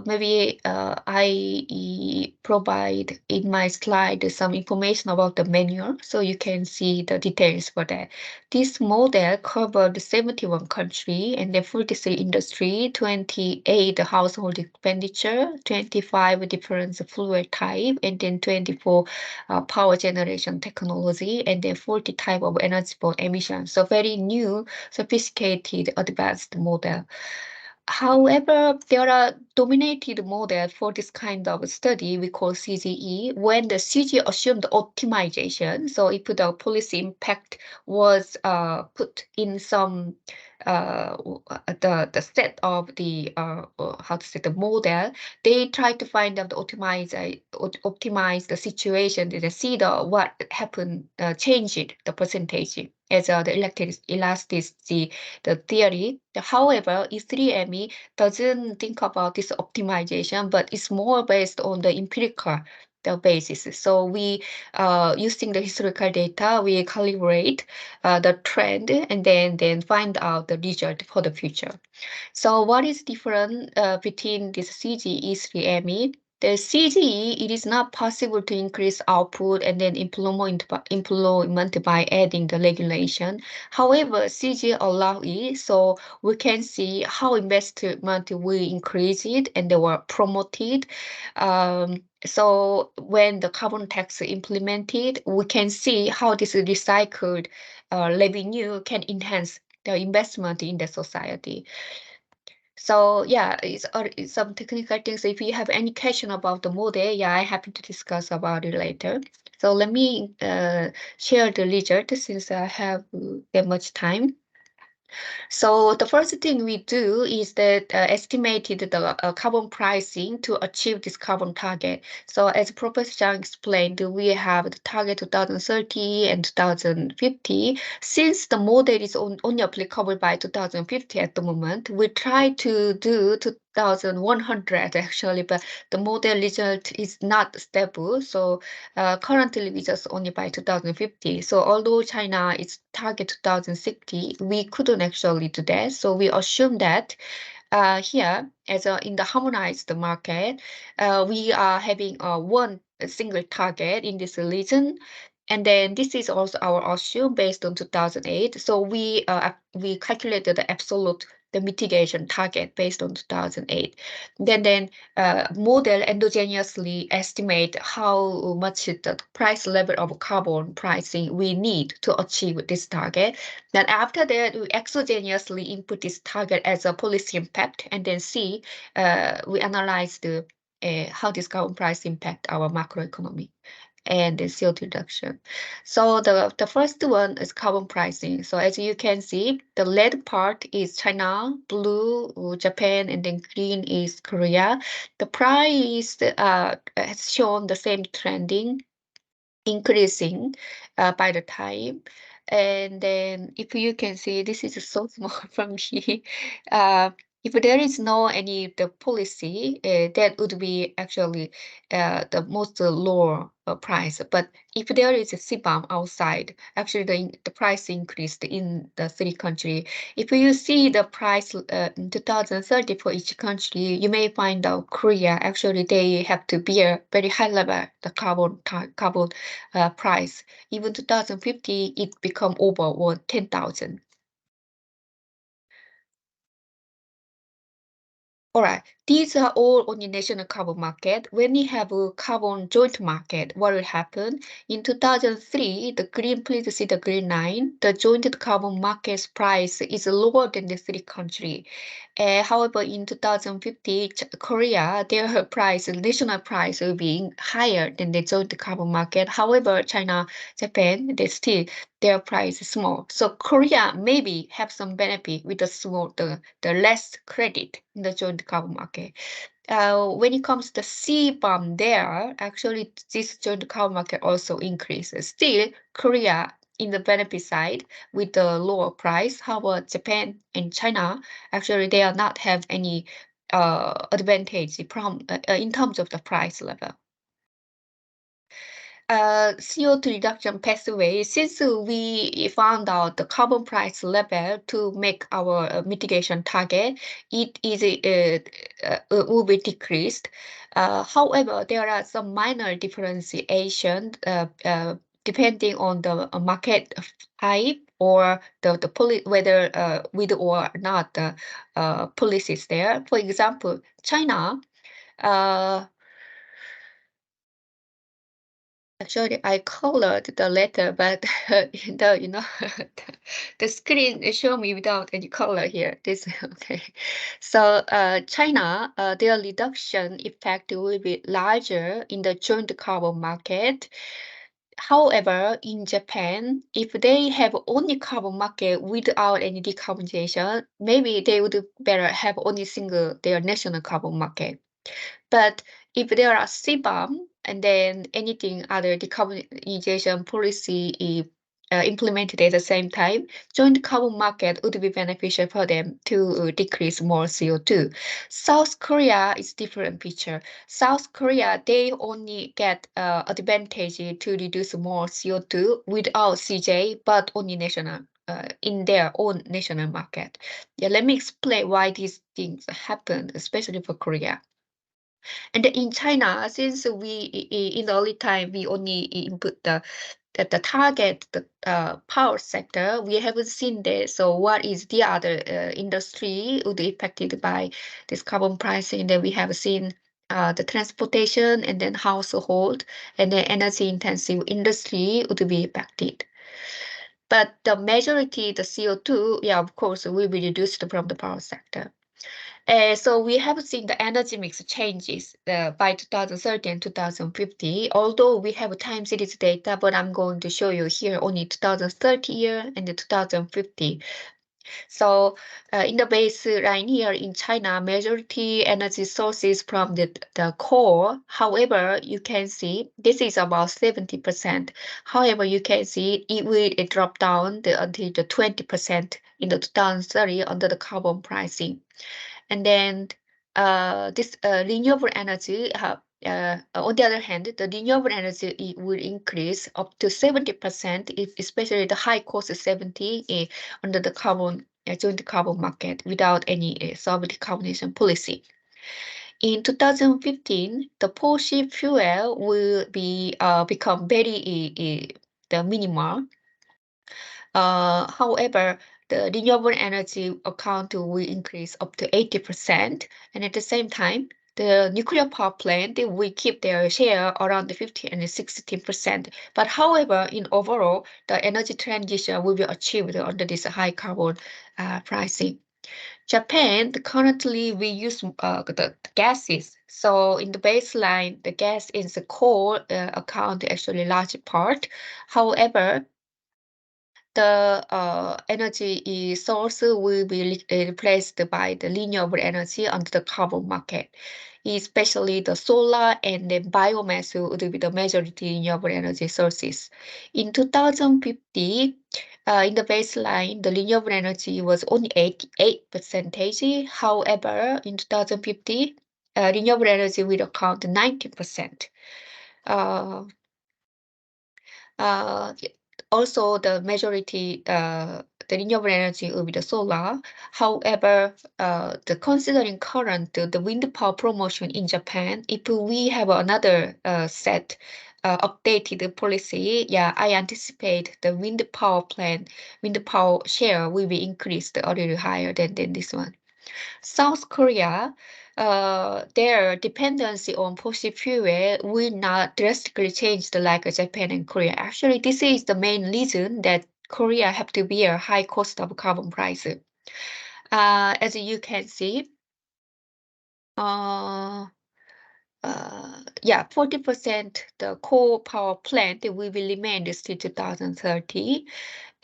maybe I provide in my slide some information about the manual, so you can see the details for that. This model covered 71 countries and then 43 industry, 28 household expenditure, 25 different fuel type, and then 24 power generation technology, and then 40 type of energy for emissions. So very new, sophisticated, advanced model. However, there are dominated models for this kind of study we call CGE, when the CGE assumed optimization. So if the policy impact was put in some the set of the how to say the model, they try to find out the optimize the situation to see the what happened, change it, the percentage as the elasticity, the theory. However, E3ME doesn't think about this optimization, but it's more based on the empirical the basis. So we, using the historical data, we calibrate the trend and then find out the result for the future. So what is different between this CGE, E3ME? The CGE, it is not possible to increase output and then employment by adding the regulation. However, CGE allow it, so we can see how investment will increase it and they were promoted. So when the carbon tax implemented, we can see how this recycled revenue can enhance their investment in the society. So yeah, it's some technical things. If you have any question about the model, yeah, I'm happy to discuss about it later. So let me share the result since I have that much time. So the first thing we do is that estimated the carbon pricing to achieve this carbon target. So as Professor Zhang explained, we have the target 2030 and 2050. Since the model is only applicable by 2050 at the moment, we try to do 2100 actually, but the model result is not stable. So currently we just only by 2050. So although China is target 2060, we couldn't actually do that. So we assume that here, as in the harmonized market, we are having one single target in this region. And then this is also our assume based on 2008. So we calculated the absolute the mitigation target based on 2008. Then model endogenously estimate how much the price level of carbon pricing we need to achieve this target. Then after that, we exogenously input this target as a policy impact, and then see we analyze the how this carbon price impact our macroeconomy and the CO2 reduction. So the first one is carbon pricing. So as you can see, the red part is China, blue Japan, and then green is Korea. The price has shown the same trending, increasing by the time. And then if you can see, this is so small from me. If there is no any the policy, that would be actually the most lower price. But if there is a CBAM outside, actually the price increased in the three countries. If you see the price in 2030 for each country, you may find out Korea actually they have to bear very high level the carbon price. Even 2050, it become over 10,000. All right, these are all on the national carbon market. When we have a carbon joint market, what will happen? In 2003, the green, please see the green line, the joint carbon market's price is lower than the three countries. However, in 2050, Korea, their price, national price will be higher than the joint carbon market. However, China, Japan, they still, their price is small. So Korea maybe have some benefit with the small, the less credit in the joint carbon market. When it comes to CBAM there, actually this joint carbon market also increases. Still, Korea in the benefit side with the lower price. However, Japan and China, actually they are not have any advantage from in terms of the price level. CO2 reduction pathway, since we found out the carbon price level to make our mitigation target, it is will be decreased. However, there are some minor differentiation depending on the market type or the whether with or not the policies there. For example, China. Actually, I colored the letter, but the screen show me without any color here. This okay. So China, their reduction effect will be larger in the joint carbon market. However, in Japan, if they have only carbon market without any decarbonization, maybe they would better have only single their national carbon market. But if there are CBAM and then anything other decarbonization policy implemented at the same time, joint carbon market would be beneficial for them to decrease more CO2. South Korea is different picture. South Korea, they only get advantage to reduce more CO2 without CJ, but only national in their own national market. Yeah, let me explain why these things happen, especially for Korea. And in China, since we in the early time we only input the target the power sector, we haven't seen that. So what is the other industry would be affected by this carbon pricing? Then we have seen the transportation and then household and then energy intensive industry would be affected. But the majority, the CO2, yeah, of course, will be reduced from the power sector. So we have seen the energy mix changes by 2030 and 2050, although we have time series data, but I'm going to show you here only 2030 year and the 2050. So in the baseline here in China, majority energy sources from the coal. However, you can see this is about 70%. However, you can see it will drop down until the 20% in the 2030 under the carbon pricing. And then this renewable energy, on the other hand, the renewable energy will increase up to 70%, especially the high cost 70 under the carbon joint carbon market without any soft decarbonization policy. In 2015, the fossil fuel will be become very the minimal. However, the renewable energy account will increase up to 80%, and at the same time, the nuclear power plant will keep their share around 50 and 16%. But however, in overall, the energy transition will be achieved under this high carbon pricing. Japan, currently we use the gases. So in the baseline, the gas in the coal account actually large part. However, the energy source will be replaced by the renewable energy under the carbon market, especially the solar and the biomass would be the majority renewable energy sources. In 2050, in the baseline, the renewable energy was only 88%. However, in 2050, renewable energy will account 90%. Also, the majority, the renewable energy will be the solar. However, considering current the wind power promotion in Japan, if we have another set updated policy, yeah, I anticipate the wind power share will be increased a little higher than this one. South Korea, their dependency on fossil fuel will not drastically change like Japan and Korea. Actually, this is the main reason that Korea have to bear high cost of carbon price. As you can see, yeah, 40% the coal power plant will be remained till 2030.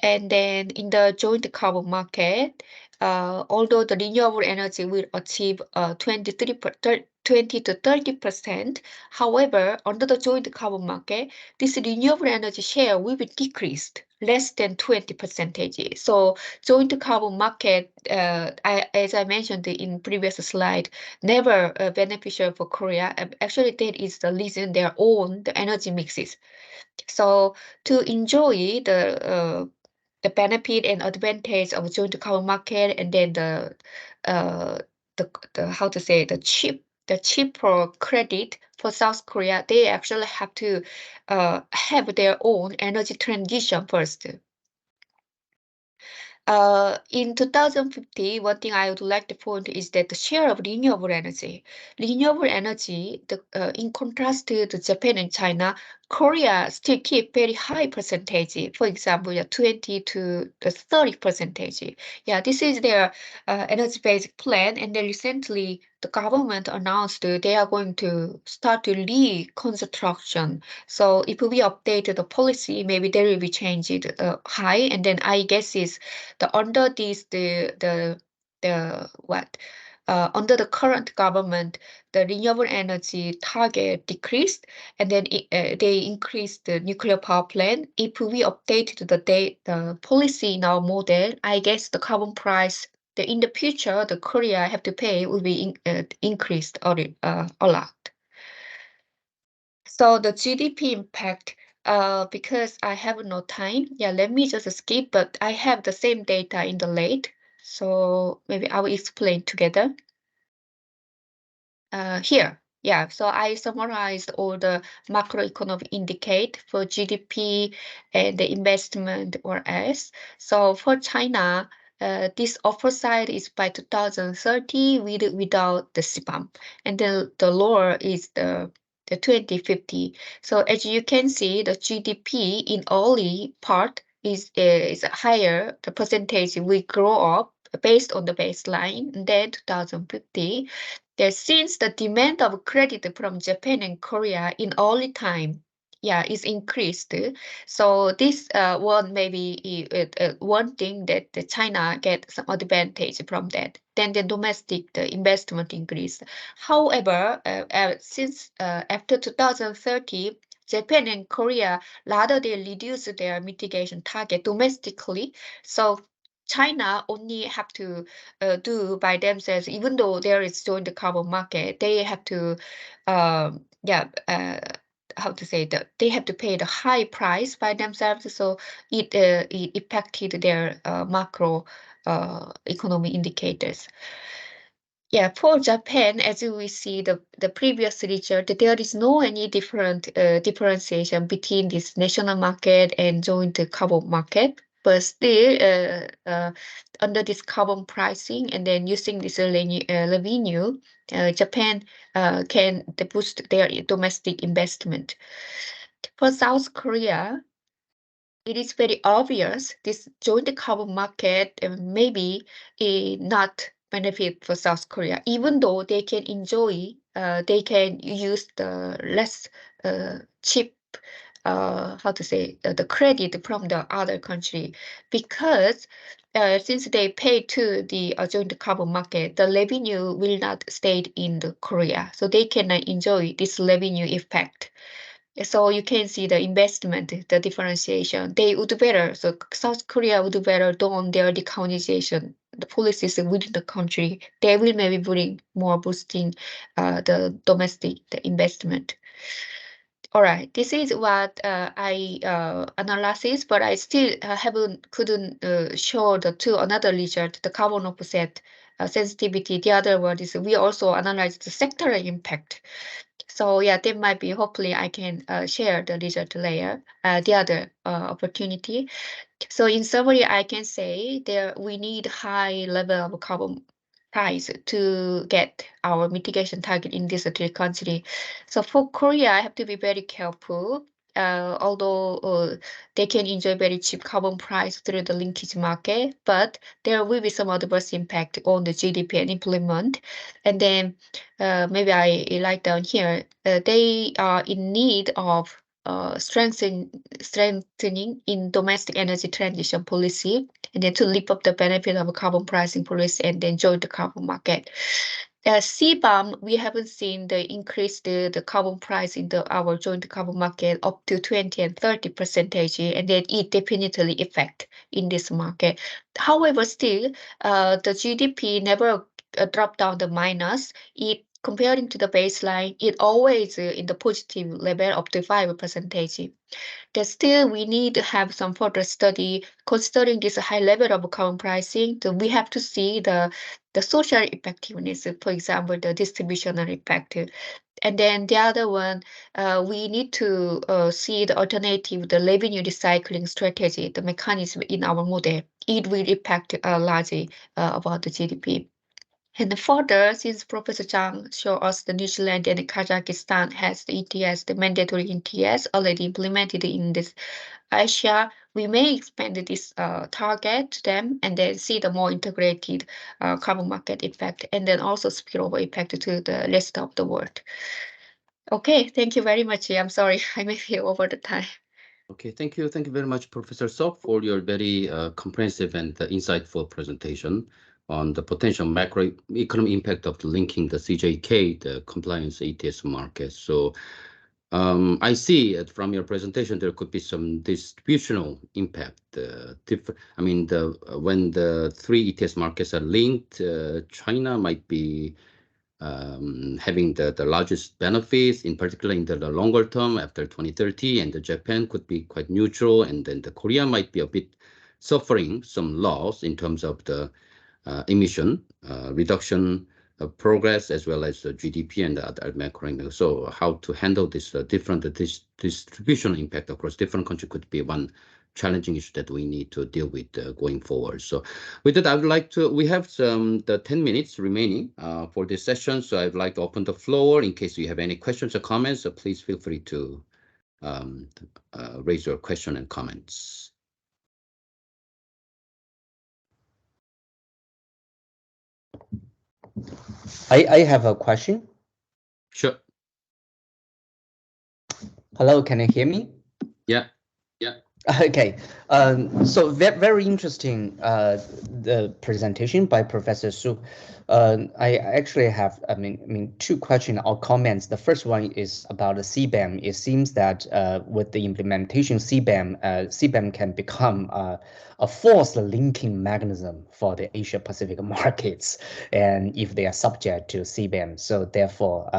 And then in the joint carbon market, although the renewable energy will achieve 20 to 30%, however, under the joint carbon market, this renewable energy share will be decreased less than 20%. So joint carbon market, as I mentioned in previous slide, never beneficial for Korea. Actually, that is the reason their own the energy mixes. So to enjoy the benefit and advantage of joint carbon market, and then the how to say the cheaper credit for South Korea, they actually have to have their own energy transition first. In 2050, one thing I would like to point is that the share of renewable energy, in contrast to Japan and China, Korea still keep very high percentage. For example, 20 to 30%. Yeah, this is their energy basic plan, and then recently the government announced they are going to start to reconstruction. So if we update the policy, maybe there will be changed high, and then I guess is under this under the current government, the renewable energy target decreased, and then they increased the nuclear power plant. If we updated the policy in our model, I guess the carbon price in the future the Korea have to pay will be increased a lot. So the GDP impact, because I have no time, yeah, let me just skip, but I have the same data in the late, so maybe I will explain together. Here, yeah, so I summarized all the macroeconomic indicators for GDP and the investment or S. So for China, this upper side is by 2030 without the CBAM, and then the lower is the 2050. So as you can see, the GDP in early part is higher, the percentage will grow up based on the baseline, and then 2050. Since the demand of credit from Japan and Korea in early time, is increased. So this one maybe one thing that the China get some advantage from that. Then the domestic the investment increase. However, since after 2030, Japan and Korea rather they reduce their mitigation target domestically. So China only have to do by themselves, even though there is joint carbon market, they have to, how to say that they have to pay the high price by themselves. So it impacted their macro economy indicators. Yeah, for Japan, as we see the previous research, there is no any different differentiation between this national market and joint carbon market. But still, under this carbon pricing and then using this revenue, Japan can boost their domestic investment. For South Korea, it is very obvious this joint carbon market maybe not benefit for South Korea, even though they can enjoy, they can use the less cheap, how to say, the credit from the other country, because since they pay to the joint carbon market, the revenue will not stay in the Korea, so they cannot enjoy this revenue effect. So you can see the investment, the differentiation. They would better, so South Korea would better on their decarbonization, the policies within the country. They will maybe bring more boosting the domestic the investment. All right, this is what I analysis, but I still couldn't show the two another result, the carbon offset sensitivity. The other one is we also analyze the sectoral impact. So yeah, there might be, hopefully I can share the result later, the other opportunity. So in summary, I can say we need high level of carbon price to get our mitigation target in this three country. So for Korea, I have to be very careful. Although they can enjoy very cheap carbon price through the linkage market, but there will be some adverse impact on the GDP and employment. And then maybe I write down here, they are in need of strengthening in domestic energy transition policy, and then to lift up the benefit of carbon pricing policy and then join the carbon market. CBAM, we haven't seen the increase the carbon price in our joint carbon market up to 20 and 30%, and then it definitely affect in this market. However, still, the GDP never dropped down the minus. It comparing to the baseline, it always in the positive level up to 5%. That still we need to have some further study considering this high level of carbon pricing. So we have to see the social effectiveness, for example, the distributional effect. And then the other one, we need to see the alternative, the revenue recycling strategy, the mechanism in our model. It will impact largely about the GDP. And further, since Professor Zhang showed us the New Zealand and Kazakhstan has the ETS, the mandatory ETS already implemented in this Asia, we may expand this target to them and then see the more integrated carbon market effect and then also spillover effect to the rest of the world. Okay, thank you very much. I'm sorry, I may be over the time. Okay, thank you. Thank you very much, Professor Sok, for your very comprehensive and insightful presentation on the potential macroeconomic impact of linking the CJK, the compliance ETS market. So I see from your presentation there could be some distributional impact. When the three ETS markets are linked, China might be having the largest benefits, in particular in the longer term after 2030, and the Japan could be quite neutral, and then the Korea might be a bit suffering some loss in terms of the emission reduction progress, as well as the GDP and the other macro. So how to handle this different distributional impact across different countries could be one challenging issue that we need to deal with going forward. So with that, I would like to, we have the 10 minutes remaining for this session. So I'd like to open the floor in case you have any questions or comments. So please feel free to raise your question and comments. I have a question. Sure. Hello, can you hear me? Yeah. Okay, so very interesting the presentation by Professor Su. I actually have, I mean, two questions or comments. The first one is about the CBAM. It seems that with the implementation CBAM, CBAM can become a forced linking mechanism for the Asia Pacific markets, and if they are subject to CBAM. So therefore,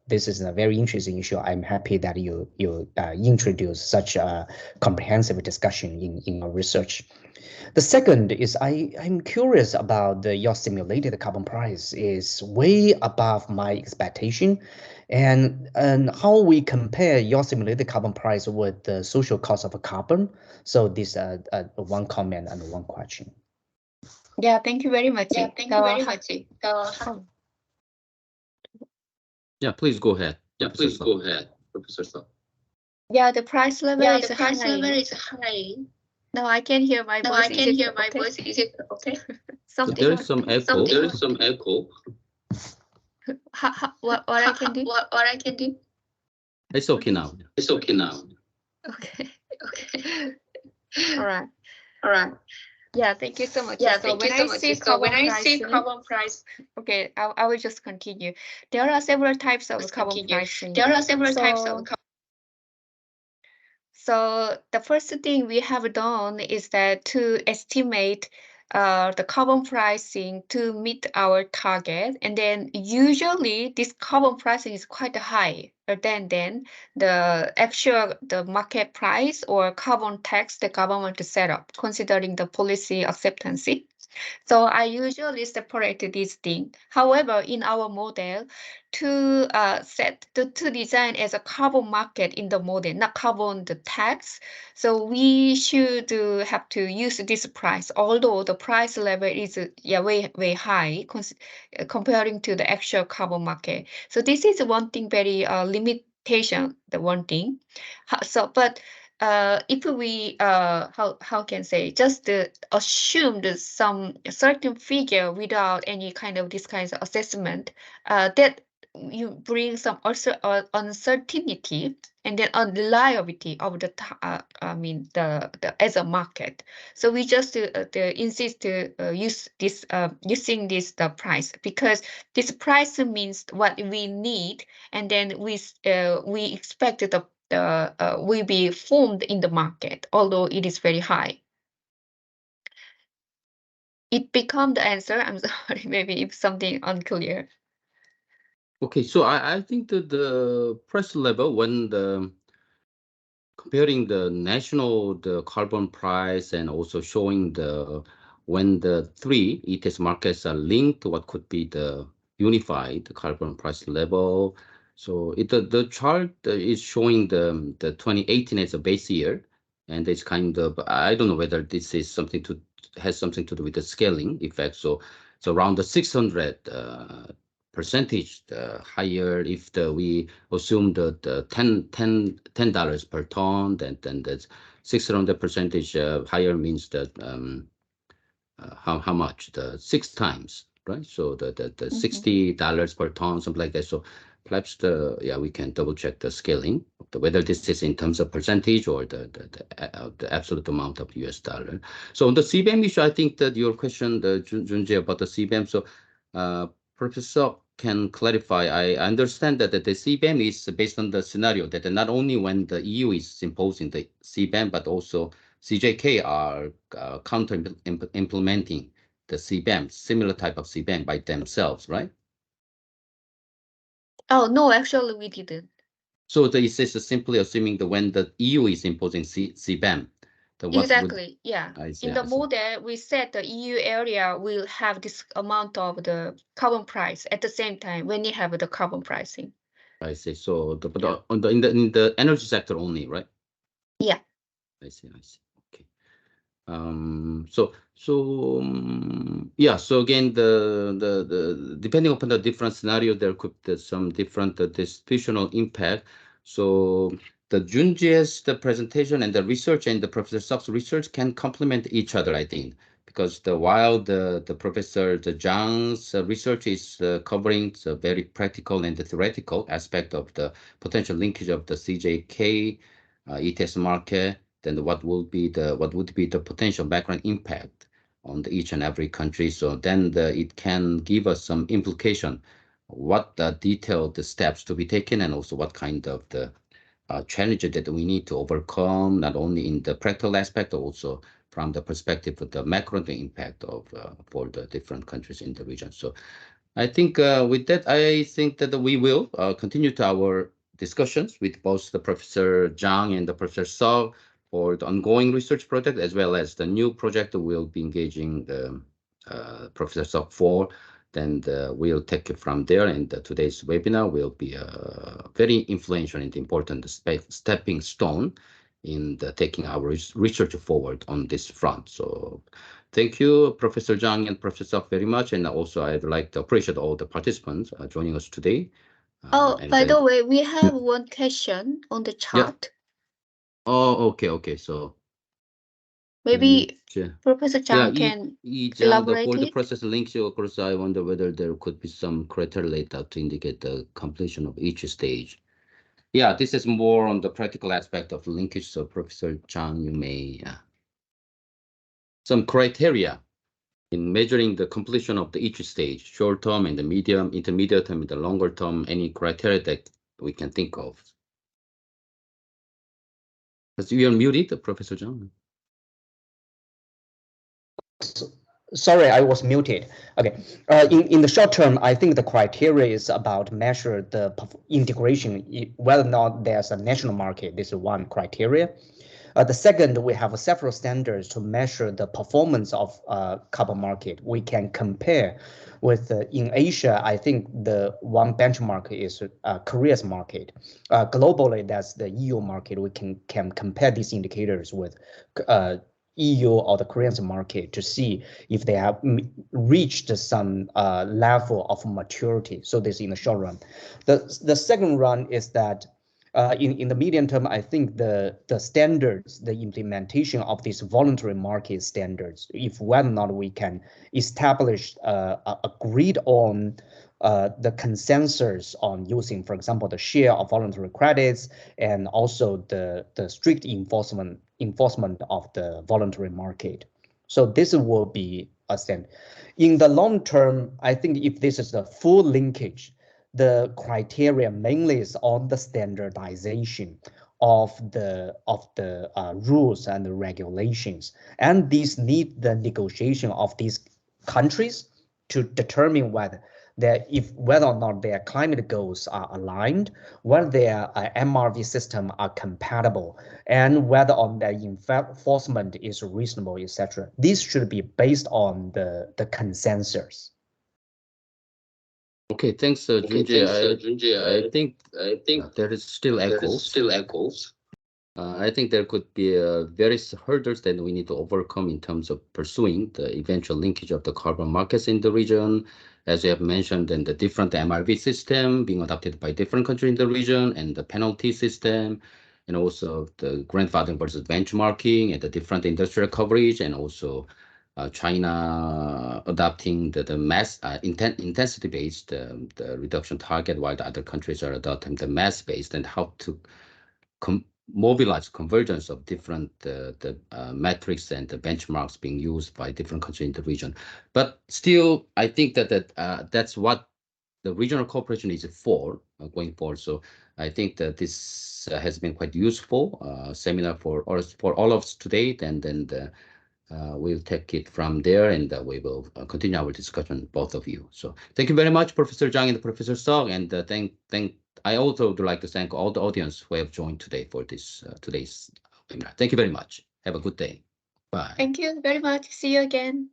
this is a very interesting issue. I'm happy that you introduced such a comprehensive discussion in your research. The second is I'm curious about your simulated carbon price is way above my expectation, and how we compare your simulated carbon price with the social cost of carbon. So this one comment and one question. Yeah, thank you very much. Yeah, please go ahead. Professor Seo. Yeah, the price level is high. No, I can hear my voice. I can hear my voice. Is it okay? Something. There is some echo. There is some echo. What I can do? What I can do? It's okay now. It's okay now. Okay. Okay. All right. All right. Yeah, thank you so much. Yeah, So thank you when so I much. see So when I see pricing, carbon price, okay, I will just continue. There are several types of carbon continue. pricing. There are several types of So the first thing we have done is that to estimate the carbon pricing to meet our target, and then usually this carbon pricing is quite high than the market price or carbon tax the government set up, considering the policy acceptance. So I usually separate these things. However, in our model, to design as a carbon market in the model, not carbon the tax. So we should have to use this price, although the price level is way high comparing to the actual carbon market. So this is one thing very limitation. The one thing. But if we how can say just assumed some certain figure without any kind of this kind of assessment, that you bring some also uncertainty and then unreliability of the as a market. So we just insist to use this using this the price, because this price means what we need, and then we expect the will be formed in the market, although it is very high. It become the answer. I'm sorry, maybe if something unclear. Okay, so I think that the price level when comparing the carbon price and also showing when the three ETS markets are linked, what could be the unified carbon price level. So the chart is showing the 2018 as a base year, and it's kind of, I don't know whether this is has something to do with the scaling effect. So it's around the 600 percentage higher if we assume the $10 per ton, then that's 600% higher means that how much? The 6 times, right? So the $60 per ton, something like that. So perhaps we can double check the scaling, whether this is in terms of percentage or the absolute amount of US dollar. So on the CBAM issue, I think that your question, Junjae, about the CBAM. So Professor can clarify. I understand that the CBAM is based on the scenario that not only when the EU is imposing the CBAM, but also CJK are counter implementing the CBAM, similar type of CBAM by themselves, right? Oh no, actually we didn't. So this is simply assuming that when the EU is imposing CBAM, exactly, yeah. See, in the model, we said the EU area will have this amount of the carbon price at the same time when you have the carbon pricing. I see. So in the energy sector only, right? Yeah. I see. Okay. So again, the depending upon the different scenario, there could be some different distributional impact. So the Junjae's the presentation and the research and the Professor Seok's research can complement each other, I think, because while the Professor Zhang's research is covering the very practical and the theoretical aspect of the potential linkage of the CJK ETS market, then what would be the potential background impact on each and every country? So then it can give us some implication what the detailed steps to be taken, and also what kind of the challenges that we need to overcome, not only in the practical aspect, also from the perspective of the macro impact of for the different countries in the region. So I think with that, I think that we will continue to our discussions with both the Professor Zhang and the Professor Seo for the ongoing research project, as well as the new project we'll be engaging the Professor Seo for. Then we'll take it from there, and today's webinar will be a very influential and important stepping stone in taking our research forward on this front. So thank you, Professor Zhang and Professor Seo very much, and also I'd like to appreciate all the participants joining us today. By the way, we have one question on the chat. Oh, okay. So maybe Professor Zhang can elaborate for the it. process links, of course, I wonder whether there could be some criteria later to indicate the completion of each stage. Yeah, this is more on the practical aspect of linkage. So Professor Zhang, you may some criteria in measuring the completion of each stage, short term and the medium, intermediate term, and the longer term, any criteria that we can think of. Because you are muted, Professor Zhang. Sorry, I was muted. Okay. In the short term, I think the criteria is about measure the integration, whether or not there's a national market. This is one criteria. The second, we have several standards to measure the performance of carbon market. We can compare with in Asia. I think the one benchmark is Korea's market. Globally, that's the EU market. We can compare these indicators with EU or the Korean market to see if they have reached some level of maturity. So this in the short run. The second run is that in the medium term, I think the standards, the implementation of these voluntary market standards, if whether or not we can establish agreed on the consensus on using, for example, the share of voluntary credits, and also the strict enforcement of the voluntary market. So this will be a stand. In the long term, I think if this is the full linkage, the criteria mainly is on the standardization of the rules and the regulations, and these need the negotiation of these countries to determine whether or not their climate goals are aligned, whether their MRV system are compatible, and whether on their enforcement is reasonable, etc. This should be based on the consensus. Okay, thanks, Junji. I think there is still echoes. I think there could be various hurdles that we need to overcome in terms of pursuing the eventual linkage of the carbon markets in the region, as you have mentioned, and the different MRV system being adopted by different countries in the region, and the penalty system, and also the grandfathering versus benchmarking, and the different industrial coverage, and also China adopting the mass intensity-based the reduction target, while the other countries are adopting the mass-based, and how to mobilize convergence of different metrics and the benchmarks being used by different countries in the region. But still, I think that that's what the regional cooperation is for going forward. So I think that this has been quite useful seminar for all of us today, and then we'll take it from there, and we will continue our discussion, both of you. So thank you very much, Professor Zhang and Professor Seo, and I also would like to thank all the audience who have joined today for this today's webinar. Thank you very much. Have a good day. Bye. Thank you very much. See you again.